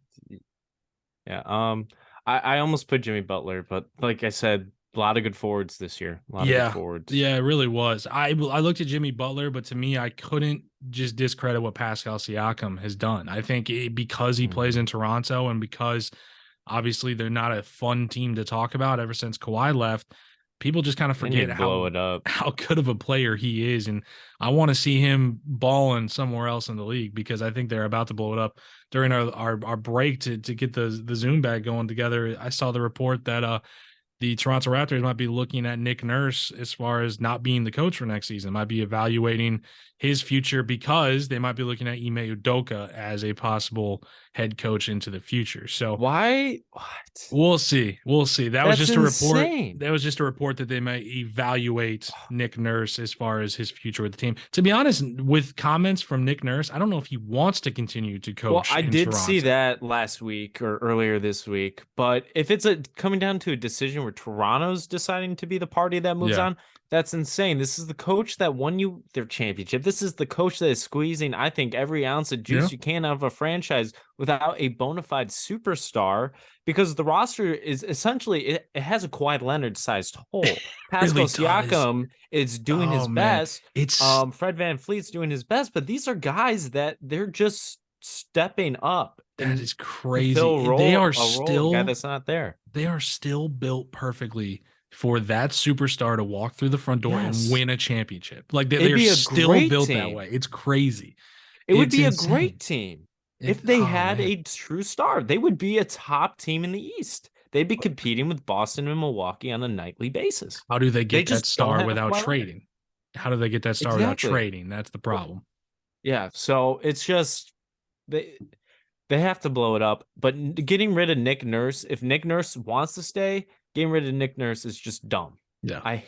Yeah. I almost put Jimmy Butler, but like I said, a lot of good forwards this year. A lot of good forwards. Yeah, it really was. I looked at Jimmy Butler, but to me, I couldn't just discredit what Pascal Siakam has done. I think because he plays in Toronto and because obviously they're not a fun team to talk about ever since Kawhi left, people just kind of forget how good of a player he is. And I want to see him balling somewhere else in the league because I think they're about to blow it up. During our break to get the Zoom bag going together, I saw the report that the Toronto Raptors might be looking at Nick Nurse as far as not being the coach for next season, might be evaluating his future because they might be looking at Ime Udoka as a possible head coach into the future. So why? What? we'll see. We'll see. That was That's just a report. insane. That was just a report that they might evaluate Nick Nurse as far as his future with the team. To be honest, with comments from Nick Nurse, I don't know if he wants to continue to Well, coach I in did see Toronto. that last week or earlier this week, but if it's coming down to a decision where Toronto's deciding to be the party that moves Yeah. on, that's insane. This is the coach that won you their championship. This is the coach that is squeezing, I think, every ounce of Yeah. juice you can out of a franchise without a bona fide superstar, because the roster is essentially it has a Kawhi Leonard sized hole. Pascal Really does. Siakam is doing Oh his man. best. It's Fred VanVleet's doing his best, but these are guys that they're just stepping up that and is to fill crazy. They are a role of a guy still that's not there. built perfectly for that superstar to walk through the front door and Yes. win a championship. Like It'd they're be a still great built that team. way. It's crazy. It would It's be a insane. great team. If they Oh had man. a true star, they would be a top team in the East. They'd be competing with Boston and Milwaukee on a nightly basis. How do they They get that just don't star have without Kawhi Leonard. trading? How do they get that star without Exactly. trading? That's the problem. Yeah. So it's just they have to blow it up. But getting rid of Nick Nurse, if Nick Nurse wants to stay, getting rid of Nick Nurse is just dumb. Yeah. I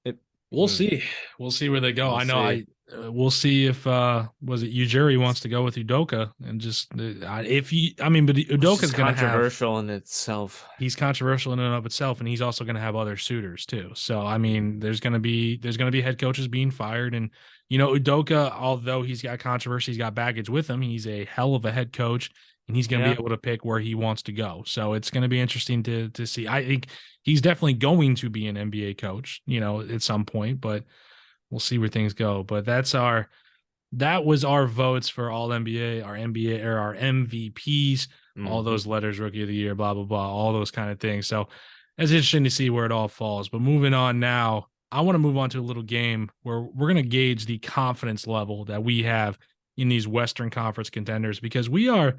it, We'll see. We'll see where they go. we'll I know see. we'll see if was it Ujiri wants to go with Udoka and just if you I mean but Which is Udoka's going to have controversial in itself. he's controversial in and of itself and he's also going to have other suitors too. So I mean there's going to be head coaches being fired and Udoka, although he's got controversy, he's got baggage with him, he's a hell of a head coach and he's going to Yeah. be able to pick where he wants to go. So it's going to be interesting to see. I think he's definitely going to be an NBA coach, at some point, but we'll see where things go. But that was our votes for all NBA, our NBA or our MVPs, all those letters, rookie of the year, blah, blah, blah, all those kind of things. So it's interesting to see where it all falls. But moving on now, I want to move on to a little game where we're going to gauge the confidence level that we have in these Western Conference contenders because we are,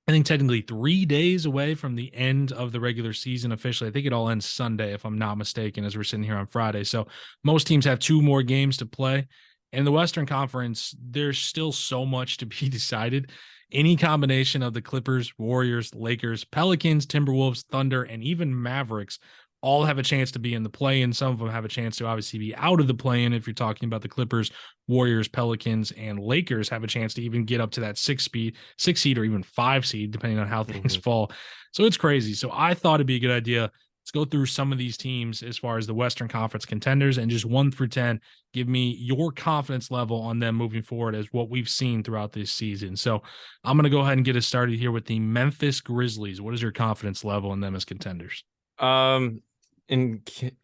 I think, technically 3 days away from the end of the regular season officially. I think it all ends Sunday, if I'm not mistaken, as we're sitting here on Friday. So most teams have 2 more games to play. In the Western Conference, there's still so much to be decided. Any combination of the Clippers, Warriors, Lakers, Pelicans, Timberwolves, Thunder, and even Mavericks all have a chance to be in the play-in. Some of them have a chance to obviously be out of the play-in. If you're talking about the Clippers, Warriors, Pelicans, and Lakers have a chance to even get up to that 6 seed or even 5 seed, depending on how things fall. So it's crazy. So I thought it'd be a good idea. Let's go through some of these teams as far as the Western Conference contenders and just 1 through 10. Give me your confidence level on them moving forward as what we've seen throughout this season. So I'm going to go ahead and get us started here with the Memphis Grizzlies. What is your confidence level in them as contenders?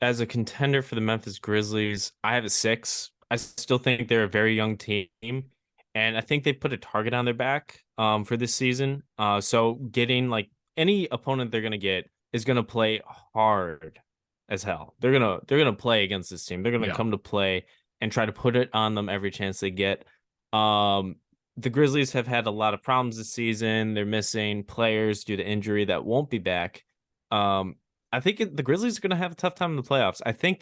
As a contender for the Memphis Grizzlies, I have a 6. I still think they're a very young team, and I think they put a target on their back for this season. So getting like any opponent they're gonna get is gonna play hard as hell. They're gonna play against this team. They're gonna come to play and try to put it on them every chance they get. The Grizzlies have had a lot of problems this season. They're missing players due to injury that won't be back. I think the Grizzlies are going to have a tough time in the playoffs. I think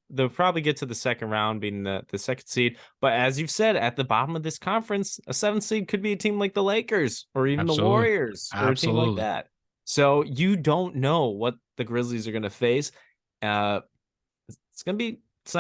they'll probably get to the second round, being the second seed. But as you've said, at the bottom of this conference, a 7th seed could be a team like the Lakers or even the Warriors or a team like that. So you don't know what the Grizzlies are going to face. It's not going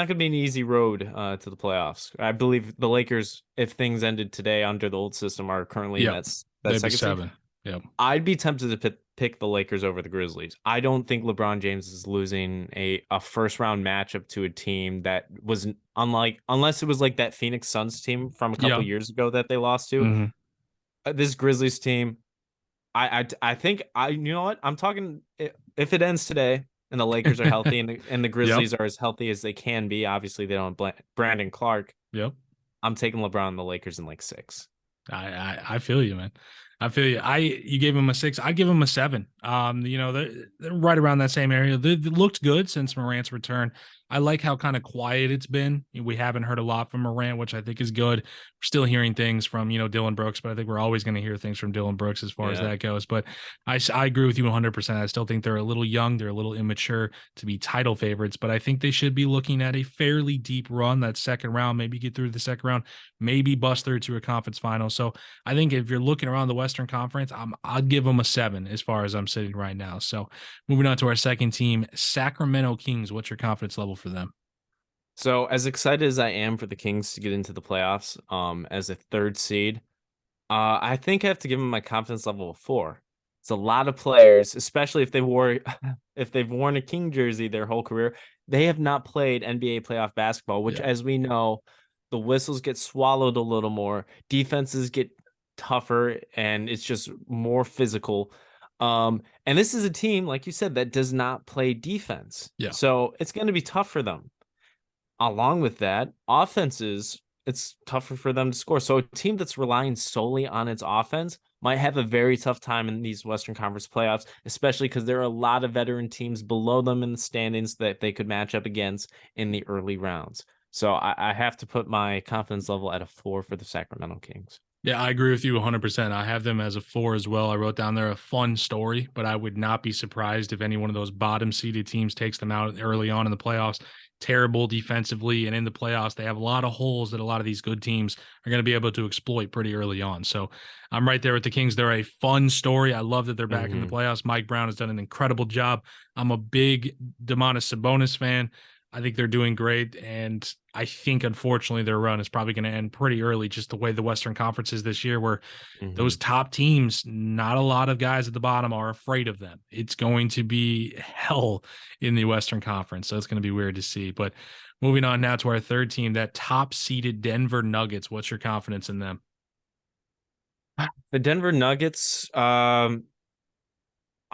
to be an easy road to the playoffs. I believe the Lakers, if things ended today under the old system, are currently in that second 7. seed. Yep. I'd be tempted to pick the Lakers over the Grizzlies. I don't think LeBron James is losing a first round matchup to a team that was unless it was like that Phoenix Suns team from a couple years ago that they lost to. This Grizzlies team, I think you know what? I'm talking if it ends today and the Lakers are healthy and the Grizzlies are as healthy as they can be. Obviously, they don't have Brandon Clark. Yep. I'm taking LeBron and the Lakers in like 6. I feel you, man. I feel you. You gave him a 6. I give him a 7. They're right around that same area. They looked good since Morant's return. I like how kind of quiet it's been. We haven't heard a lot from Morant, which I think is good. We're still hearing things from Dillon Brooks, but I think we're always going to hear things from Dillon Brooks as far as Yeah. that goes. But I agree with you 100%. I still think they're a little young. They're a little immature to be title favorites, but I think they should be looking at a fairly deep run that second round. Maybe get through the second round, maybe bust through to a conference final. So I think if you're looking around the Western Conference, I'd give them a 7 as far as I'm sitting right now. So moving on to our second team, Sacramento Kings. What's your confidence level for them? So as excited as I am for the Kings to get into the playoffs, as a third seed, I think I have to give them my confidence level of 4. It's a lot of players, especially if they wore if they've worn a King jersey their whole career. They have not played NBA playoff basketball, which, Yeah. as we know, the whistles get swallowed a little more, defenses get tougher, and it's just more physical. And this is a team, like you said, that does not play defense. Yeah. So it's going to be tough for them. Along with that, offenses, it's tougher for them to score. So a team that's relying solely on its offense might have a very tough time in these Western Conference playoffs, especially because there are a lot of veteran teams below them in the standings that they could match up against in the early rounds. So I have to put my confidence level at a 4 for the Sacramento Kings. Yeah, I agree with you 100%. I have them as a 4 as well. I wrote down there a fun story, but I would not be surprised if any one of those bottom seeded teams takes them out early on in the playoffs. Terrible defensively, and in the playoffs, they have a lot of holes that a lot of these good teams are going to be able to exploit pretty early on. So I'm right there with the Kings. They're a fun story. I love that they're back in the playoffs. Mike Brown has done an incredible job. I'm a big Domantas Sabonis fan. I think they're doing great, and I think unfortunately their run is probably going to end pretty early, just the way the Western Conference is this year, where those top teams, not a lot of guys at the bottom are afraid of them. It's going to be hell in the Western Conference, so it's going to be weird to see. But moving on now to our third team, that top-seeded Denver Nuggets. What's your confidence in them? The Denver Nuggets,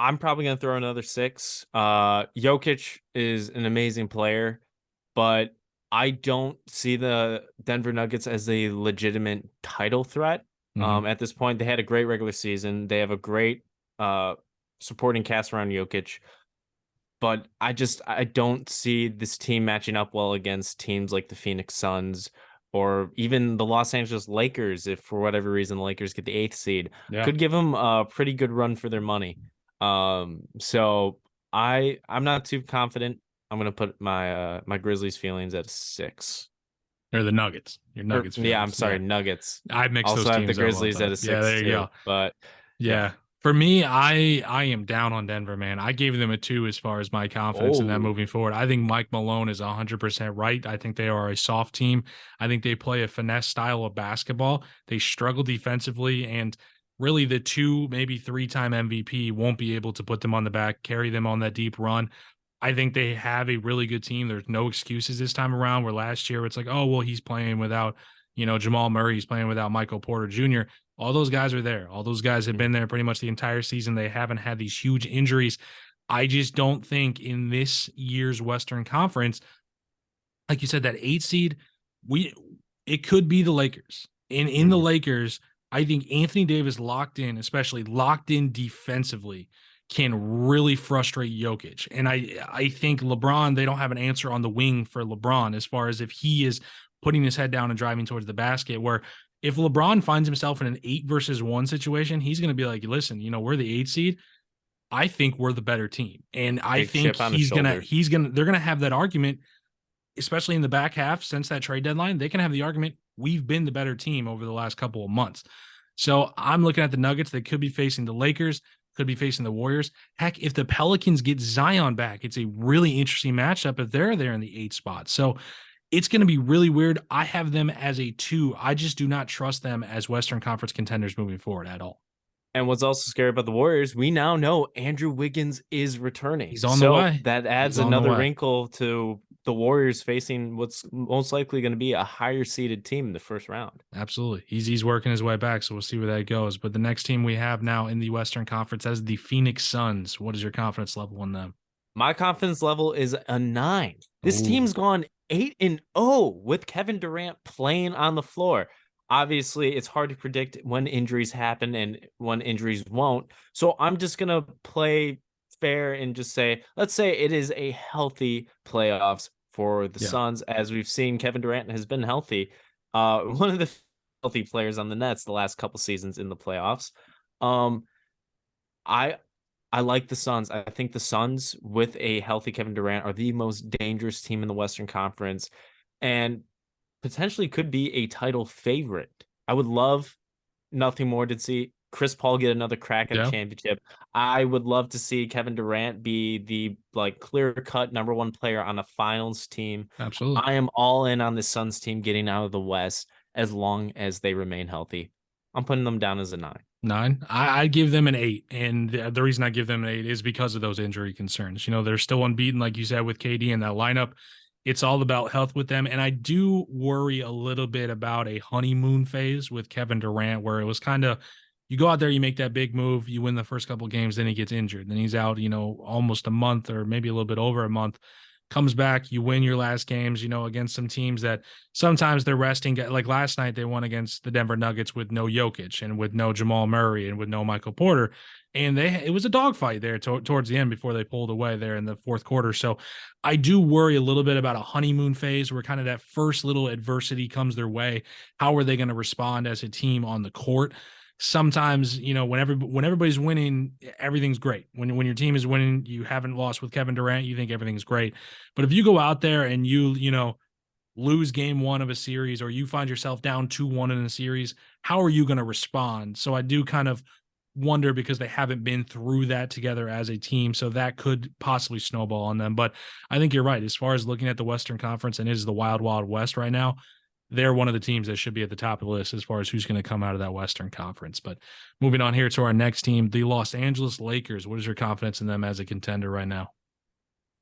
I'm probably going to throw another 6. Jokic is an amazing player, but I don't see the Denver Nuggets as a legitimate title threat. At this point, they had a great regular season. They have a great supporting cast around Jokic, but I don't see this team matching up well against teams like the Phoenix Suns or even the Los Angeles Lakers. If for whatever reason the Lakers get the 8th seed, Yeah. could give them a pretty good run for their money. So I'm not too confident. I'm gonna put my my Grizzlies feelings at a 6. Or the Nuggets. Your Nuggets Yeah, I'm feelings. sorry, Yeah. Nuggets. I mix Also those have the teams up all the Grizzlies at time. a Yeah, 6 there you too. go. But yeah. Yeah. For me, I am down on Denver, man. I gave them a 2 as far as my confidence in them Oh. moving forward. I think Mike Malone is 100% right. I think they are a soft team. I think they play a finesse style of basketball. They struggle defensively, and really the 2, maybe 3-time MVP won't be able to put them on the back, carry them on that deep run. I think they have a really good team. There's no excuses this time around, where last year it's like, oh, well, he's playing without, Jamal Murray. He's playing without Michael Porter Jr. All those guys are there. All those guys have been there pretty much the entire season. They haven't had these huge injuries. I just don't think in this year's Western Conference, like you said, that 8 seed, it could be the Lakers. And in the Lakers, I think Anthony Davis locked in, especially locked in defensively, can really frustrate Jokic. And I think LeBron, they don't have an answer on the wing for LeBron as far as if he is putting his head down and driving towards the basket, where if LeBron finds himself in an 8 versus 1 situation, he's going to be like, listen, we're the 8 seed. I think we're the better team. And I Big think chip on his shoulder. they're going to have that argument, especially in the back half since that trade deadline. They can have the argument, we've been the better team over the last couple of months. So I'm looking at the Nuggets. They could be facing the Lakers, could be facing the Warriors. Heck, if the Pelicans get Zion back, it's a really interesting matchup if they're there in the 8 spot. So it's going to be really weird. I have them as a 2. I just do not trust them as Western Conference contenders moving forward at all. And what's also scary about the Warriors, we now know Andrew Wiggins is returning. He's on the So way. that adds another wrinkle to the Warriors facing what's most likely going to be a higher seeded team in the first round. Absolutely. He's working his way back, so we'll see where that goes. But the next team we have now in the Western Conference is the Phoenix Suns. What is your confidence level in them? My confidence level is a 9. This team's gone 8-0 with Kevin Durant playing on the floor. obviously it's hard to predict when injuries happen and when injuries won't. So I'm just gonna play fair and just say, let's say it is a healthy playoffs for the Yeah. Suns. As we've seen, Kevin Durant has been healthy. One of the healthy players on the Nets the last couple seasons in the playoffs. Um, I I like the Suns. I think the Suns with a healthy Kevin Durant are the most dangerous team in the Western Conference and potentially could be a title favorite. I would love nothing more to see Chris Paul get another crack at a Yeah. championship. I would love to see Kevin Durant be the like clear-cut number one player on a finals team. Absolutely. I am all in on the Suns team getting out of the West as long as they remain healthy. I'm putting them down as a 9. 9. I give them an 8, and the reason I give them an 8 is because of those injury concerns. They're still unbeaten, like you said, with KD in that lineup. It's all about health with them, and I do worry a little bit about a honeymoon phase with Kevin Durant, where it was kind of you go out there, you make that big move, you win the first couple of games, then he gets injured, then he's out, almost a month or maybe a little bit over a month. Comes back, you win your last games, against some teams that sometimes they're resting. Like last night, they won against the Denver Nuggets with no Jokic and with no Jamal Murray and with no Michael Porter. And it was a dogfight there towards the end before they pulled away there in the fourth quarter. So I do worry a little bit about a honeymoon phase where kind of that first little adversity comes their way. How are they going to respond as a team on the court? Sometimes, when everybody's winning, everything's great. When your team is winning, you haven't lost with Kevin Durant, you think everything's great. But if you go out there and you lose game one of a series, or you find yourself down 2-1 in a series, how are you going to respond? So I do kind of wonder, because they haven't been through that together as a team. So that could possibly snowball on them. But I think you're right. As far as looking at the Western Conference, and it is the wild, wild West right now, they're one of the teams that should be at the top of the list as far as who's going to come out of that Western Conference. But moving on here to our next team, the Los Angeles Lakers. What is your confidence in them as a contender right now?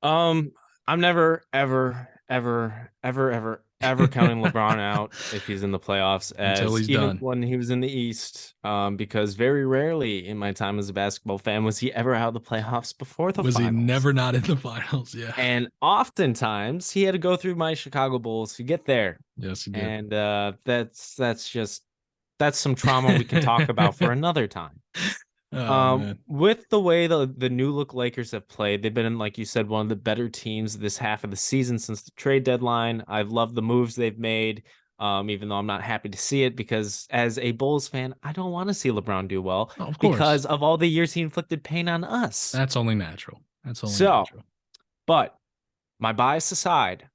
I'm never, ever, ever, ever, ever, ever counting LeBron out if he's in the playoffs, Until as he's even done. when he was in the East. Because very rarely in my time as a basketball fan was he ever out of the playoffs before the Was he finals. never not in the finals? Yeah. And oftentimes he had to go through my Chicago Bulls to get there. Yes, he did. And that's some trauma we can talk about for another time. Oh man. With the way the new look Lakers have played, they've been, like you said, one of the better teams this half of the season since the trade deadline. I've loved the moves they've made. Even though I'm not happy to see it, because as a Bulls fan, I don't want to see LeBron do well Oh, of course. because of all the years he inflicted pain on us. That's only natural. That's only So, natural. but my bias aside,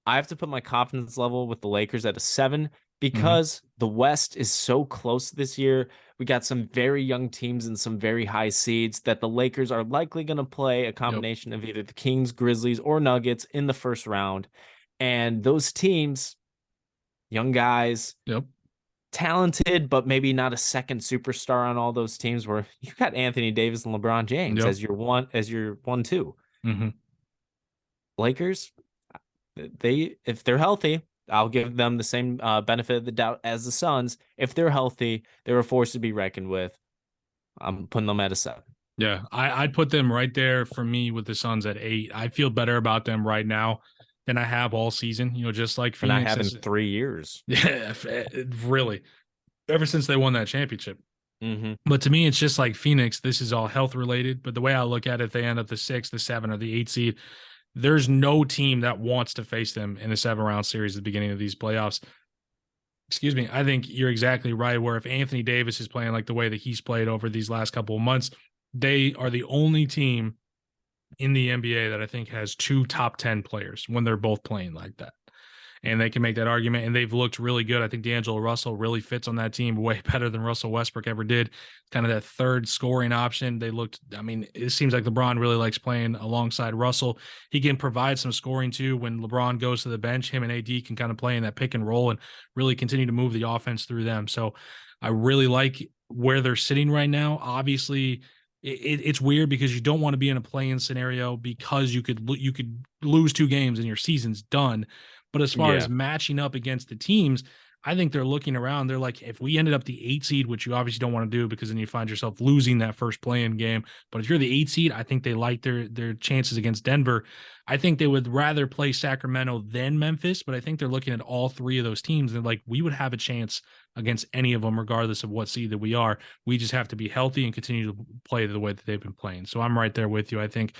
I have to put my confidence level with the Lakers at a 7 Hmm. because the West is so close this year. We got some very young teams and some very high seeds that the Lakers are likely going to play a Yep. combination of either the Kings, Grizzlies, or Nuggets in the first round. And those teams, young guys, Yep. talented, but maybe not a second superstar on all those teams, where you got Anthony Davis and LeBron James Yep. as your 1-2. Hmm. Lakers, if they're healthy, I'll give them the same benefit of the doubt as the Suns. If they're healthy, they're a force to be reckoned with. I'm putting them at a 7. Yeah. I'd put them right there for me with the Suns at 8. I feel better about them right now than I have all season. Just like And I Phoenix have in has. 3 years. Yeah, really. Ever since they won that championship. Mm-hmm. But to me, it's just like Phoenix. This is all health related. But the way I look at it, if they end up the 6, the 7, or the 8 seed, there's no team that wants to face them in a 7-round series at the beginning of these playoffs. Excuse me. I think you're exactly right. Where if Anthony Davis is playing like the way that he's played over these last couple of months, they are the only team in the NBA that I think has 2 top 10 players when they're both playing like that. And they can make that argument, and they've looked really good. I think D'Angelo Russell really fits on that team way better than Russell Westbrook ever did. Kind of that third scoring option. It seems like LeBron really likes playing alongside Russell. He can provide some scoring too. When LeBron goes to the bench, him and AD can kind of play in that pick and roll and really continue to move the offense through them. So I really like where they're sitting right now. Obviously, it's weird because you don't want to be in a play-in scenario because you could lose 2 games and your season's done. But as far as Yeah. matching up against the teams, I think they're looking around. They're like, if we ended up the 8 seed, which you obviously don't want to do because then you find yourself losing that first play-in game. But if you're the 8 seed, I think they like their chances against Denver. I think they would rather play Sacramento than Memphis, but I think they're looking at all three of those teams and like we would have a chance against any of them, regardless of what seed that we are. We just have to be healthy and continue to play the way that they've been playing. So I'm right there with you. I think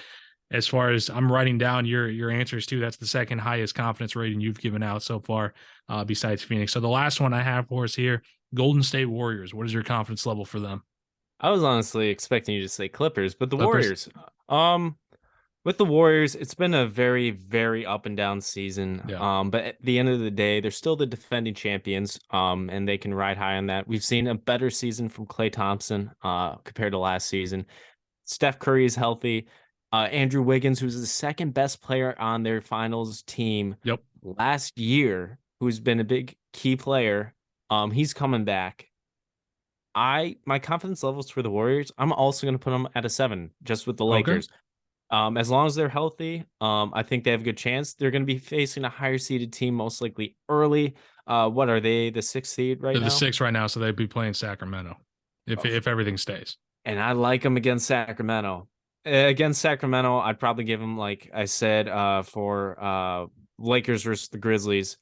as far as I'm writing down your answers too, that's the second highest confidence rating you've given out so far, besides Phoenix. So the last one I have for us here, Golden State Warriors. What is your confidence level for them? I was honestly expecting you to say Clippers, but the Clippers? Warriors. With the Warriors, it's been a very, very up and down season. Yeah. But at the end of the day, they're still the defending champions. And they can ride high on that. We've seen a better season from Klay Thompson, compared to last season. Steph Curry is healthy. Andrew Wiggins, who's the second best player on their finals team Yep. last year, who's been a big key player. He's coming back. My confidence levels for the Warriors, I'm also going to put them at a 7, just with the Okay. Lakers. As long as they're healthy, I think they have a good chance. They're going to be facing a higher seeded team, most likely early. What are they, the 6th seed right They're the now? 6 right now, so they'd be playing Sacramento if everything stays. And I like them against Sacramento. Against Sacramento, I'd probably give them, like I said, for Lakers versus the Grizzlies.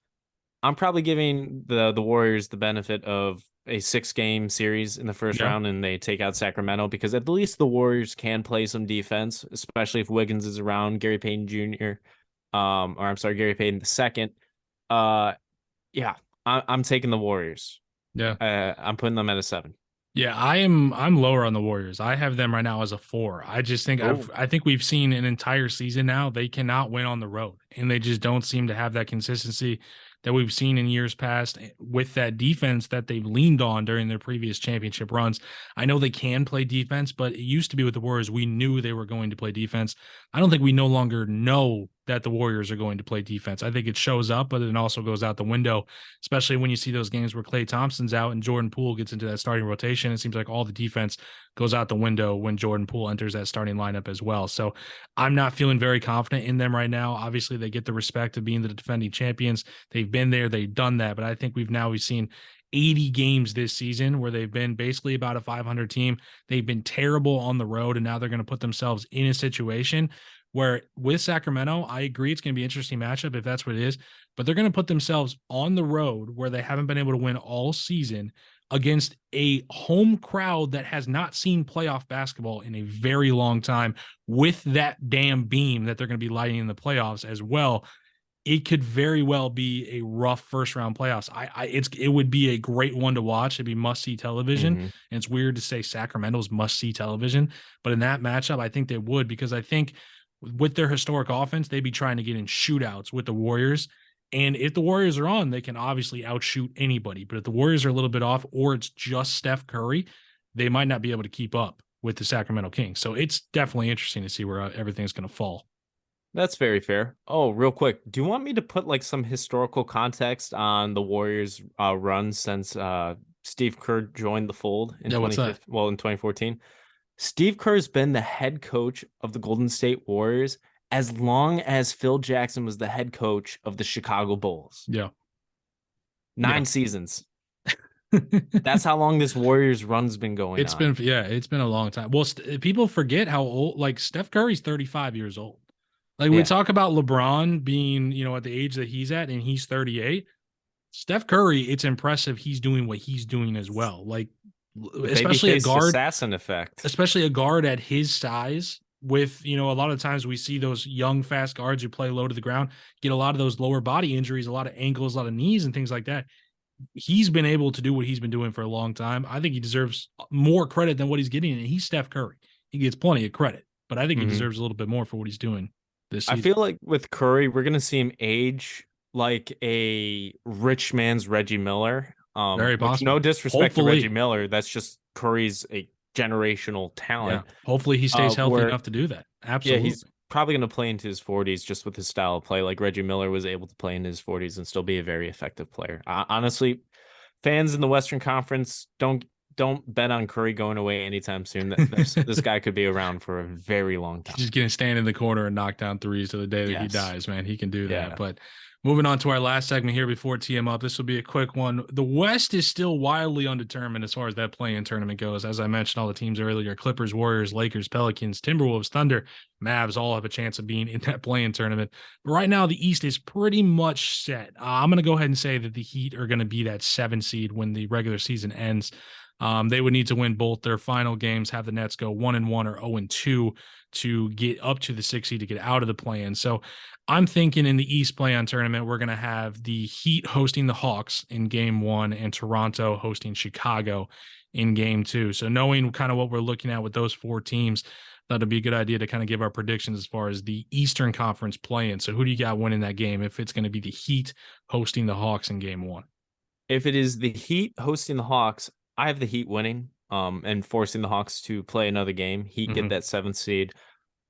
I'm probably giving the Warriors the benefit of a 6-game series in the first Yeah. round and they take out Sacramento, because at least the Warriors can play some defense, especially if Wiggins is around, Gary Payton Jr. Or I'm sorry, Gary Payton the second. Yeah, I'm taking the Warriors. Yeah. I'm putting them at a 7. Yeah, I'm lower on the Warriors. I have them right now as a 4. I just think Oh. I think we've seen an entire season now. They cannot win on the road. And they just don't seem to have that consistency that we've seen in years past with that defense that they've leaned on during their previous championship runs. I know they can play defense, but it used to be with the Warriors, we knew they were going to play defense. I don't think we no longer know that the Warriors are going to play defense. I think it shows up, but it also goes out the window, especially when you see those games where Klay Thompson's out and Jordan Poole gets into that starting rotation. It seems like all the defense goes out the window when Jordan Poole enters that starting lineup as well. So I'm not feeling very confident in them right now. Obviously, they get the respect of being the defending champions. They've been there, they've done that, but I think we've seen 80 games this season where they've been basically about a 500 team. They've been terrible on the road, and now they're going to put themselves in a situation where with Sacramento, I agree it's going to be an interesting matchup if that's what it is, but they're going to put themselves on the road where they haven't been able to win all season against a home crowd that has not seen playoff basketball in a very long time, with that damn beam that they're going to be lighting in the playoffs as well. It could very well be a rough first round playoffs. It would be a great one to watch. It'd be must see television. Mm-hmm. And it's weird to say Sacramento's must see television, but in that matchup, I think they would, because I think with their historic offense, they'd be trying to get in shootouts with the Warriors. And if the Warriors are on, they can obviously outshoot anybody. But if the Warriors are a little bit off, or it's just Steph Curry, they might not be able to keep up with the Sacramento Kings. So it's definitely interesting to see where everything's going to fall. That's very fair. Oh, real quick, do you want me to put like some historical context on the Warriors' run since Steve Kerr joined the fold in Yeah, what's that? in 2014? Steve Kerr's been the head coach of the Golden State Warriors as long as Phil Jackson was the head coach of the Chicago Bulls. Yeah. 9 seasons. That's how long this Warriors run's been going It's on. it's been a long time. Well, people forget how old, like Steph Curry's 35 years old. Like Yeah. we talk about LeBron being, at the age that he's at and he's 38. Steph Curry, it's impressive he's doing what he's doing as well. Like especially a guard, assassin effect. especially a guard at his size with, a lot of times we see those young, fast guards who play low to the ground, get a lot of those lower body injuries, a lot of ankles, a lot of knees and things like that. He's been able to do what he's been doing for a long time. I think he deserves more credit than what he's getting. And he's Steph Curry. He gets plenty of credit, but I think he deserves a little bit more for what he's doing this season. I feel like with Curry, we're going to see him age like a rich man's Reggie Miller. Very possible. No disrespect to Reggie Miller. That's just Curry's a generational talent. Yeah. Hopefully he stays healthy enough to do that. Absolutely. Yeah, he's probably going to play into his 40s just with his style of play, like Reggie Miller was able to play in his 40s and still be a very effective player. Honestly, fans in the Western Conference, don't bet on Curry going away anytime soon. This guy could be around for a very long time. He's just going to stand in the corner and knock down threes to the day that he dies, man. He can do that. But Moving on to our last segment here before TM up. This will be a quick one. The West is still wildly undetermined as far as that play-in tournament goes. As I mentioned, all the teams earlier, Clippers, Warriors, Lakers, Pelicans, Timberwolves, Thunder, Mavs all have a chance of being in that play-in tournament. But right now, the East is pretty much set. I'm going to go ahead and say that the Heat are going to be that 7 seed when the regular season ends. They would need to win both their final games, have the Nets go 1-1 or 0-2 to get up to the 6 seed to get out of the play-in. So I'm thinking in the East play-on tournament, we're going to have the Heat hosting the Hawks in game 1 and Toronto hosting Chicago in game 2. So knowing kind of what we're looking at with those 4 teams, that'd be a good idea to kind of give our predictions as far as the Eastern Conference play-in. So who do you got winning that game if it's going to be the Heat hosting the Hawks in game 1? If it is the Heat hosting the Hawks, I have the Heat winning and forcing the Hawks to play another game. Heat get that 7th seed.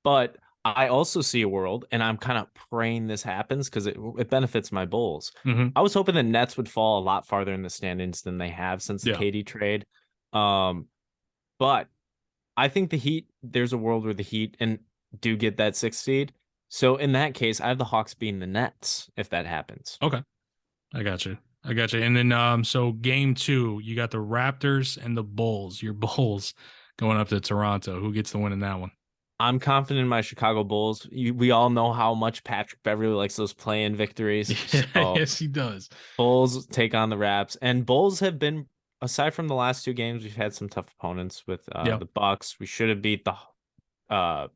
But I also see a world, and I'm kind of praying this happens because it benefits my Bulls. I was hoping the Nets would fall a lot farther in the standings than they have since the KD trade. But I think the Heat, there's a world where the Heat do get that 6th seed. So in that case, I have the Hawks being the Nets if that happens. Okay. I got you. And then, so game 2, you got the Raptors and the Bulls. Your Bulls going up to Toronto. Who gets the win in that one? I'm confident in my Chicago Bulls. We all know how much Patrick Beverley likes those play-in victories. So yes, he does. Bulls take on the Raps, and Bulls have been, aside from the last 2 games, we've had some tough opponents with the Bucks. We should have beat the Trae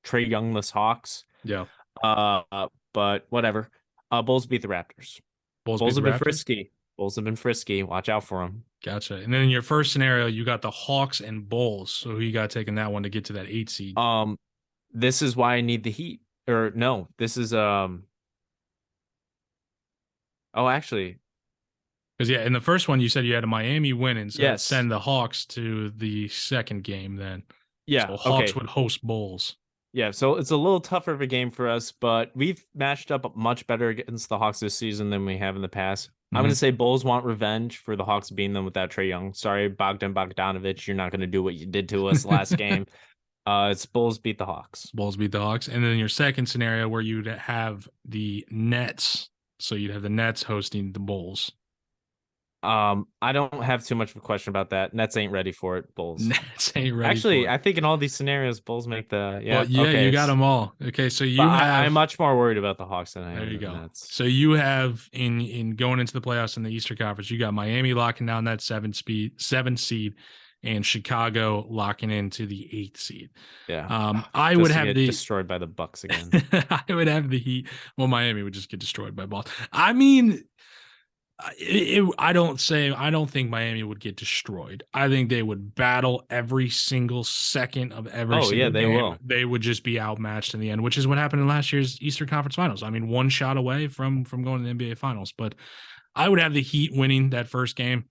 Youngless Hawks. Yeah. But whatever. Bulls beat the Raptors. Bulls have been frisky. Bulls have been frisky. Watch out for them. Gotcha. And then in your first scenario, you got the Hawks and Bulls. So who you got taking that one to get to that 8 seed? This is why I need the Heat. Or no, this is actually. Because in the first one you said you had a Miami winning, so send the Hawks to the second game then. Yeah. So Hawks would host Bulls. Yeah, so it's a little tougher of a game for us, but we've matched up much better against the Hawks this season than we have in the past. I'm going to say Bulls want revenge for the Hawks beating them without Trae Young. Sorry, Bogdanovich, you're not going to do what you did to us last game. It's Bulls beat the Hawks. Bulls beat the Hawks. And then your second scenario where you'd have the Nets. So you'd have the Nets hosting the Bulls. I don't have too much of a question about that. Nets ain't ready for it. Bulls. Nets ain't ready. Actually, for it. I think in all these scenarios, Bulls make the you got them all. Okay, so I'm much more worried about the Hawks than I am. There you go. Nets. So you have in going into the playoffs in the Eastern Conference, you got Miami locking down that 7 seed, and Chicago locking into the 8th seed. Yeah. I would have destroyed by the Bucks again. I would have the Heat. Well, Miami would just get destroyed by Boston. I mean, I don't think Miami would get destroyed. I think they would battle every single second of every single game. They will. They would just be outmatched in the end, which is what happened in last year's Eastern Conference Finals. I mean, one shot away from going to the NBA Finals. But I would have the Heat winning that first game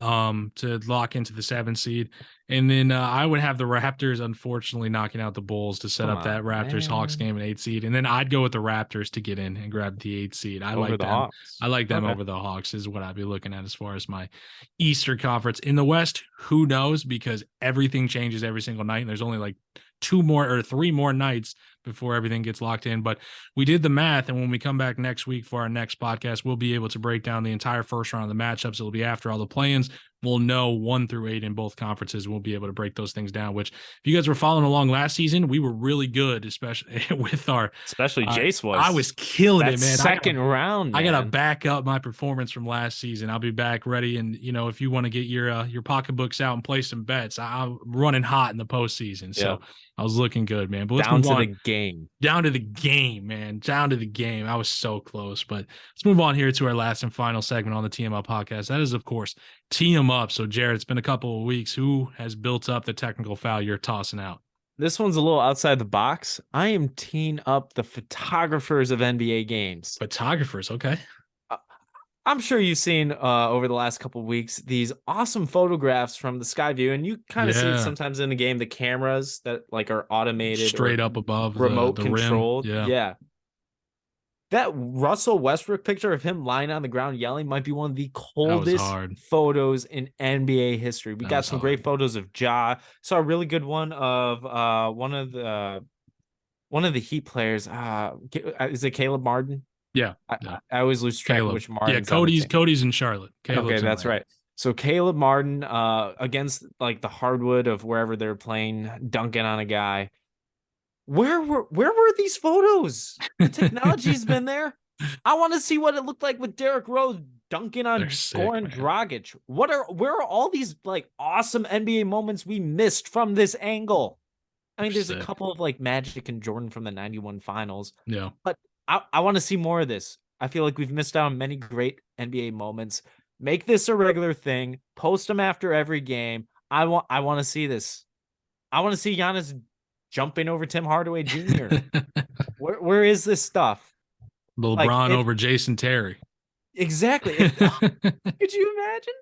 to lock into the 7 seed. And then I would have the Raptors, unfortunately, knocking out the Bulls to set up that Raptors-Hawks game in 8 seed. And then I'd go with the Raptors to get in and grab the 8 seed. I like them. Hawks. I like them over the Hawks is what I'd be looking at as far as my Eastern Conference. In the West, who knows? Because everything changes every single night. And there's only like 3 more nights before everything gets locked in. But we did the math, and when we come back next week for our next podcast, we'll be able to break down the entire first round of the matchups. It'll be after all the play-ins. We'll know 1 through 8 in both conferences. We'll be able to break those things down, which if you guys were following along last season, we were really good, especially with especially Jace was. I was killing it, man. Second round, man. I got to back up my performance from last season. I'll be back ready. And, if you want to get your pocketbooks out and play some bets, I'm running hot in the postseason. So I was looking good, man. But let's down move to on. the game. Down to the game, man. Down to the game. I was so close. But let's move on here to our last and final segment on the TML podcast. That is, of course, Tee 'em up. So, Jared, it's been a couple of weeks. Who has built up the technical foul you're tossing out? This one's a little outside the box. I am teeing up the photographers of NBA games. Photographers, okay. I'm sure you've seen over the last couple of weeks these awesome photographs from the sky view, and you kind of see it sometimes in the game. The cameras that are automated, straight up above, remote the controlled. Rim. Yeah. That Russell Westbrook picture of him lying on the ground yelling might be one of the coldest photos in NBA history. We got some great photos of Ja. Saw a really good one of one of the Heat players. Is it Caleb Martin? Yeah. I, Yeah. I always lose track of Caleb. which Yeah. Martin's on the Cody's team. Cody's in Charlotte. Okay, Caleb's in that's Miami. right. So Caleb Martin, against like the hardwood of wherever they're playing, dunking on a guy. Where were these photos? The technology's been there. I want to see what it looked like with Derrick Rose dunking They're on sick, Goran man. Dragic. Where are all these like awesome NBA moments we missed from this angle? I They're mean, there's a sick. couple of like Magic and Jordan from the 91 finals, Yeah. but I want to see more of this. I feel like we've missed out on many great NBA moments. Make this a regular thing. Post them after every game. I want to see this. I want to see Giannis jumping over Tim Hardaway Jr. Where is this stuff? Like LeBron it over Jason Terry. exactly. Could you imagine?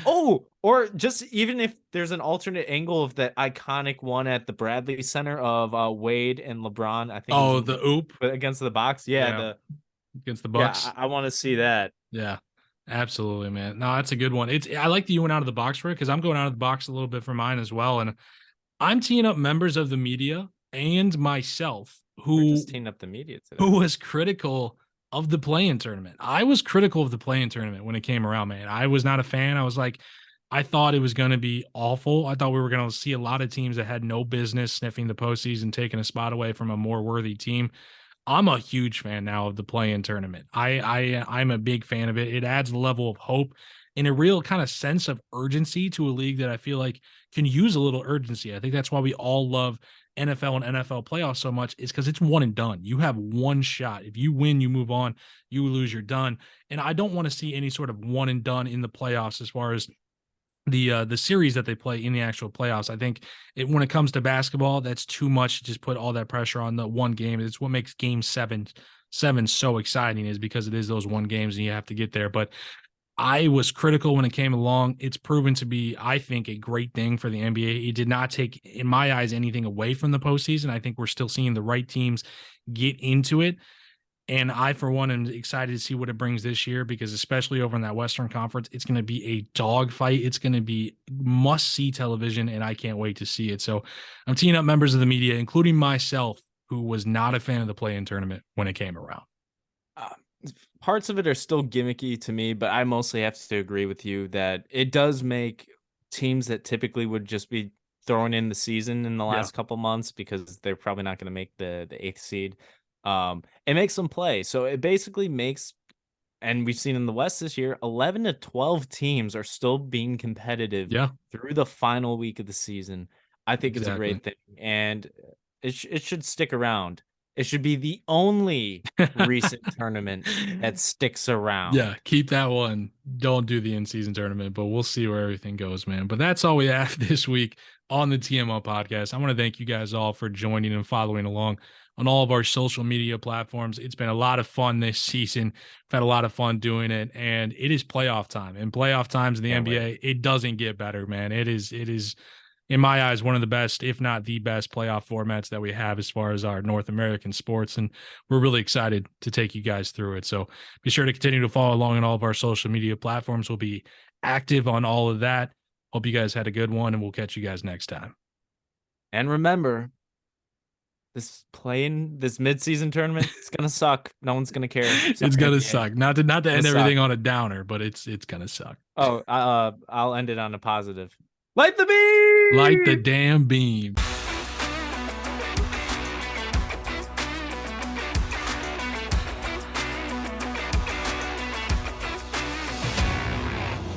Oh, or just even if there's an alternate angle of that iconic one at the Bradley Center of Wade and LeBron, I think it was Oh, the oop. against the box. Yeah, Yeah. Against the yeah, Bucks. I want to see that. Yeah. Absolutely, man. No, that's a good one. I like that you went out of the box for it because I'm going out of the box a little bit for mine as well. And I'm teeing up members of the media and myself We're who just teeing up the media today. who was critical of the play-in tournament. I was critical of the play-in tournament when it came around, man. I was not a fan. I was like, I thought it was going to be awful. I thought we were going to see a lot of teams that had no business sniffing the postseason, taking a spot away from a more worthy team. I'm a huge fan now of the play-in tournament. I'm a big fan of it. It adds a level of hope and a real kind of sense of urgency to a league that I feel like can use a little urgency. I think that's why we all love NFL and NFL playoffs so much is because it's one and done. You have one shot. If you win, you move on. You lose, you're done. And I don't want to see any sort of one and done in the playoffs as far as the series that they play in the actual playoffs. I think when it comes to basketball, that's too much to just put all that pressure on the one game. It's what makes game seven so exciting is because it is those one games and you have to get there. But I was critical when it came along. It's proven to be, I think, a great thing for the NBA. It did not take, in my eyes, anything away from the postseason. I think we're still seeing the right teams get into it. And I, for one, am excited to see what it brings this year because, especially over in that Western Conference, it's going to be a dogfight. It's going to be must-see television, and I can't wait to see it. So I'm teeing up members of the media, including myself, who was not a fan of the play-in tournament when it came around. Uh, Parts of it are still gimmicky to me, but I mostly have to agree with you that it does make teams that typically would just be throwing in the season in the last couple months because they're probably not going to make the eighth seed. It makes them play. So it basically makes, and we've seen in the West this year, 11 to 12 teams are still being competitive through the final week of the season. I think it's a great thing, and it should stick around. It should be the only recent tournament that sticks around. Yeah, keep that one. Don't do the in-season tournament, but we'll see where everything goes, man. But that's all we have this week on the TMO podcast. I want to thank you guys all for joining and following along on all of our social media platforms. It's been a lot of fun this season. I've had a lot of fun doing it, and it is playoff time. And playoff times in the NBA, it doesn't get better, man. It is in my eyes, one of the best, if not the best playoff formats that we have as far as our North American sports. And we're really excited to take you guys through it. So be sure to continue to follow along on all of our social media platforms. We'll be active on all of that. Hope you guys had a good one, and we'll catch you guys next time. And remember, this mid-season tournament, it's gonna suck. No one's gonna care. It's gonna suck. Not to end everything on a downer, but it's gonna suck. Oh, I'll end it on a positive. Light the beam! Light the damn beam.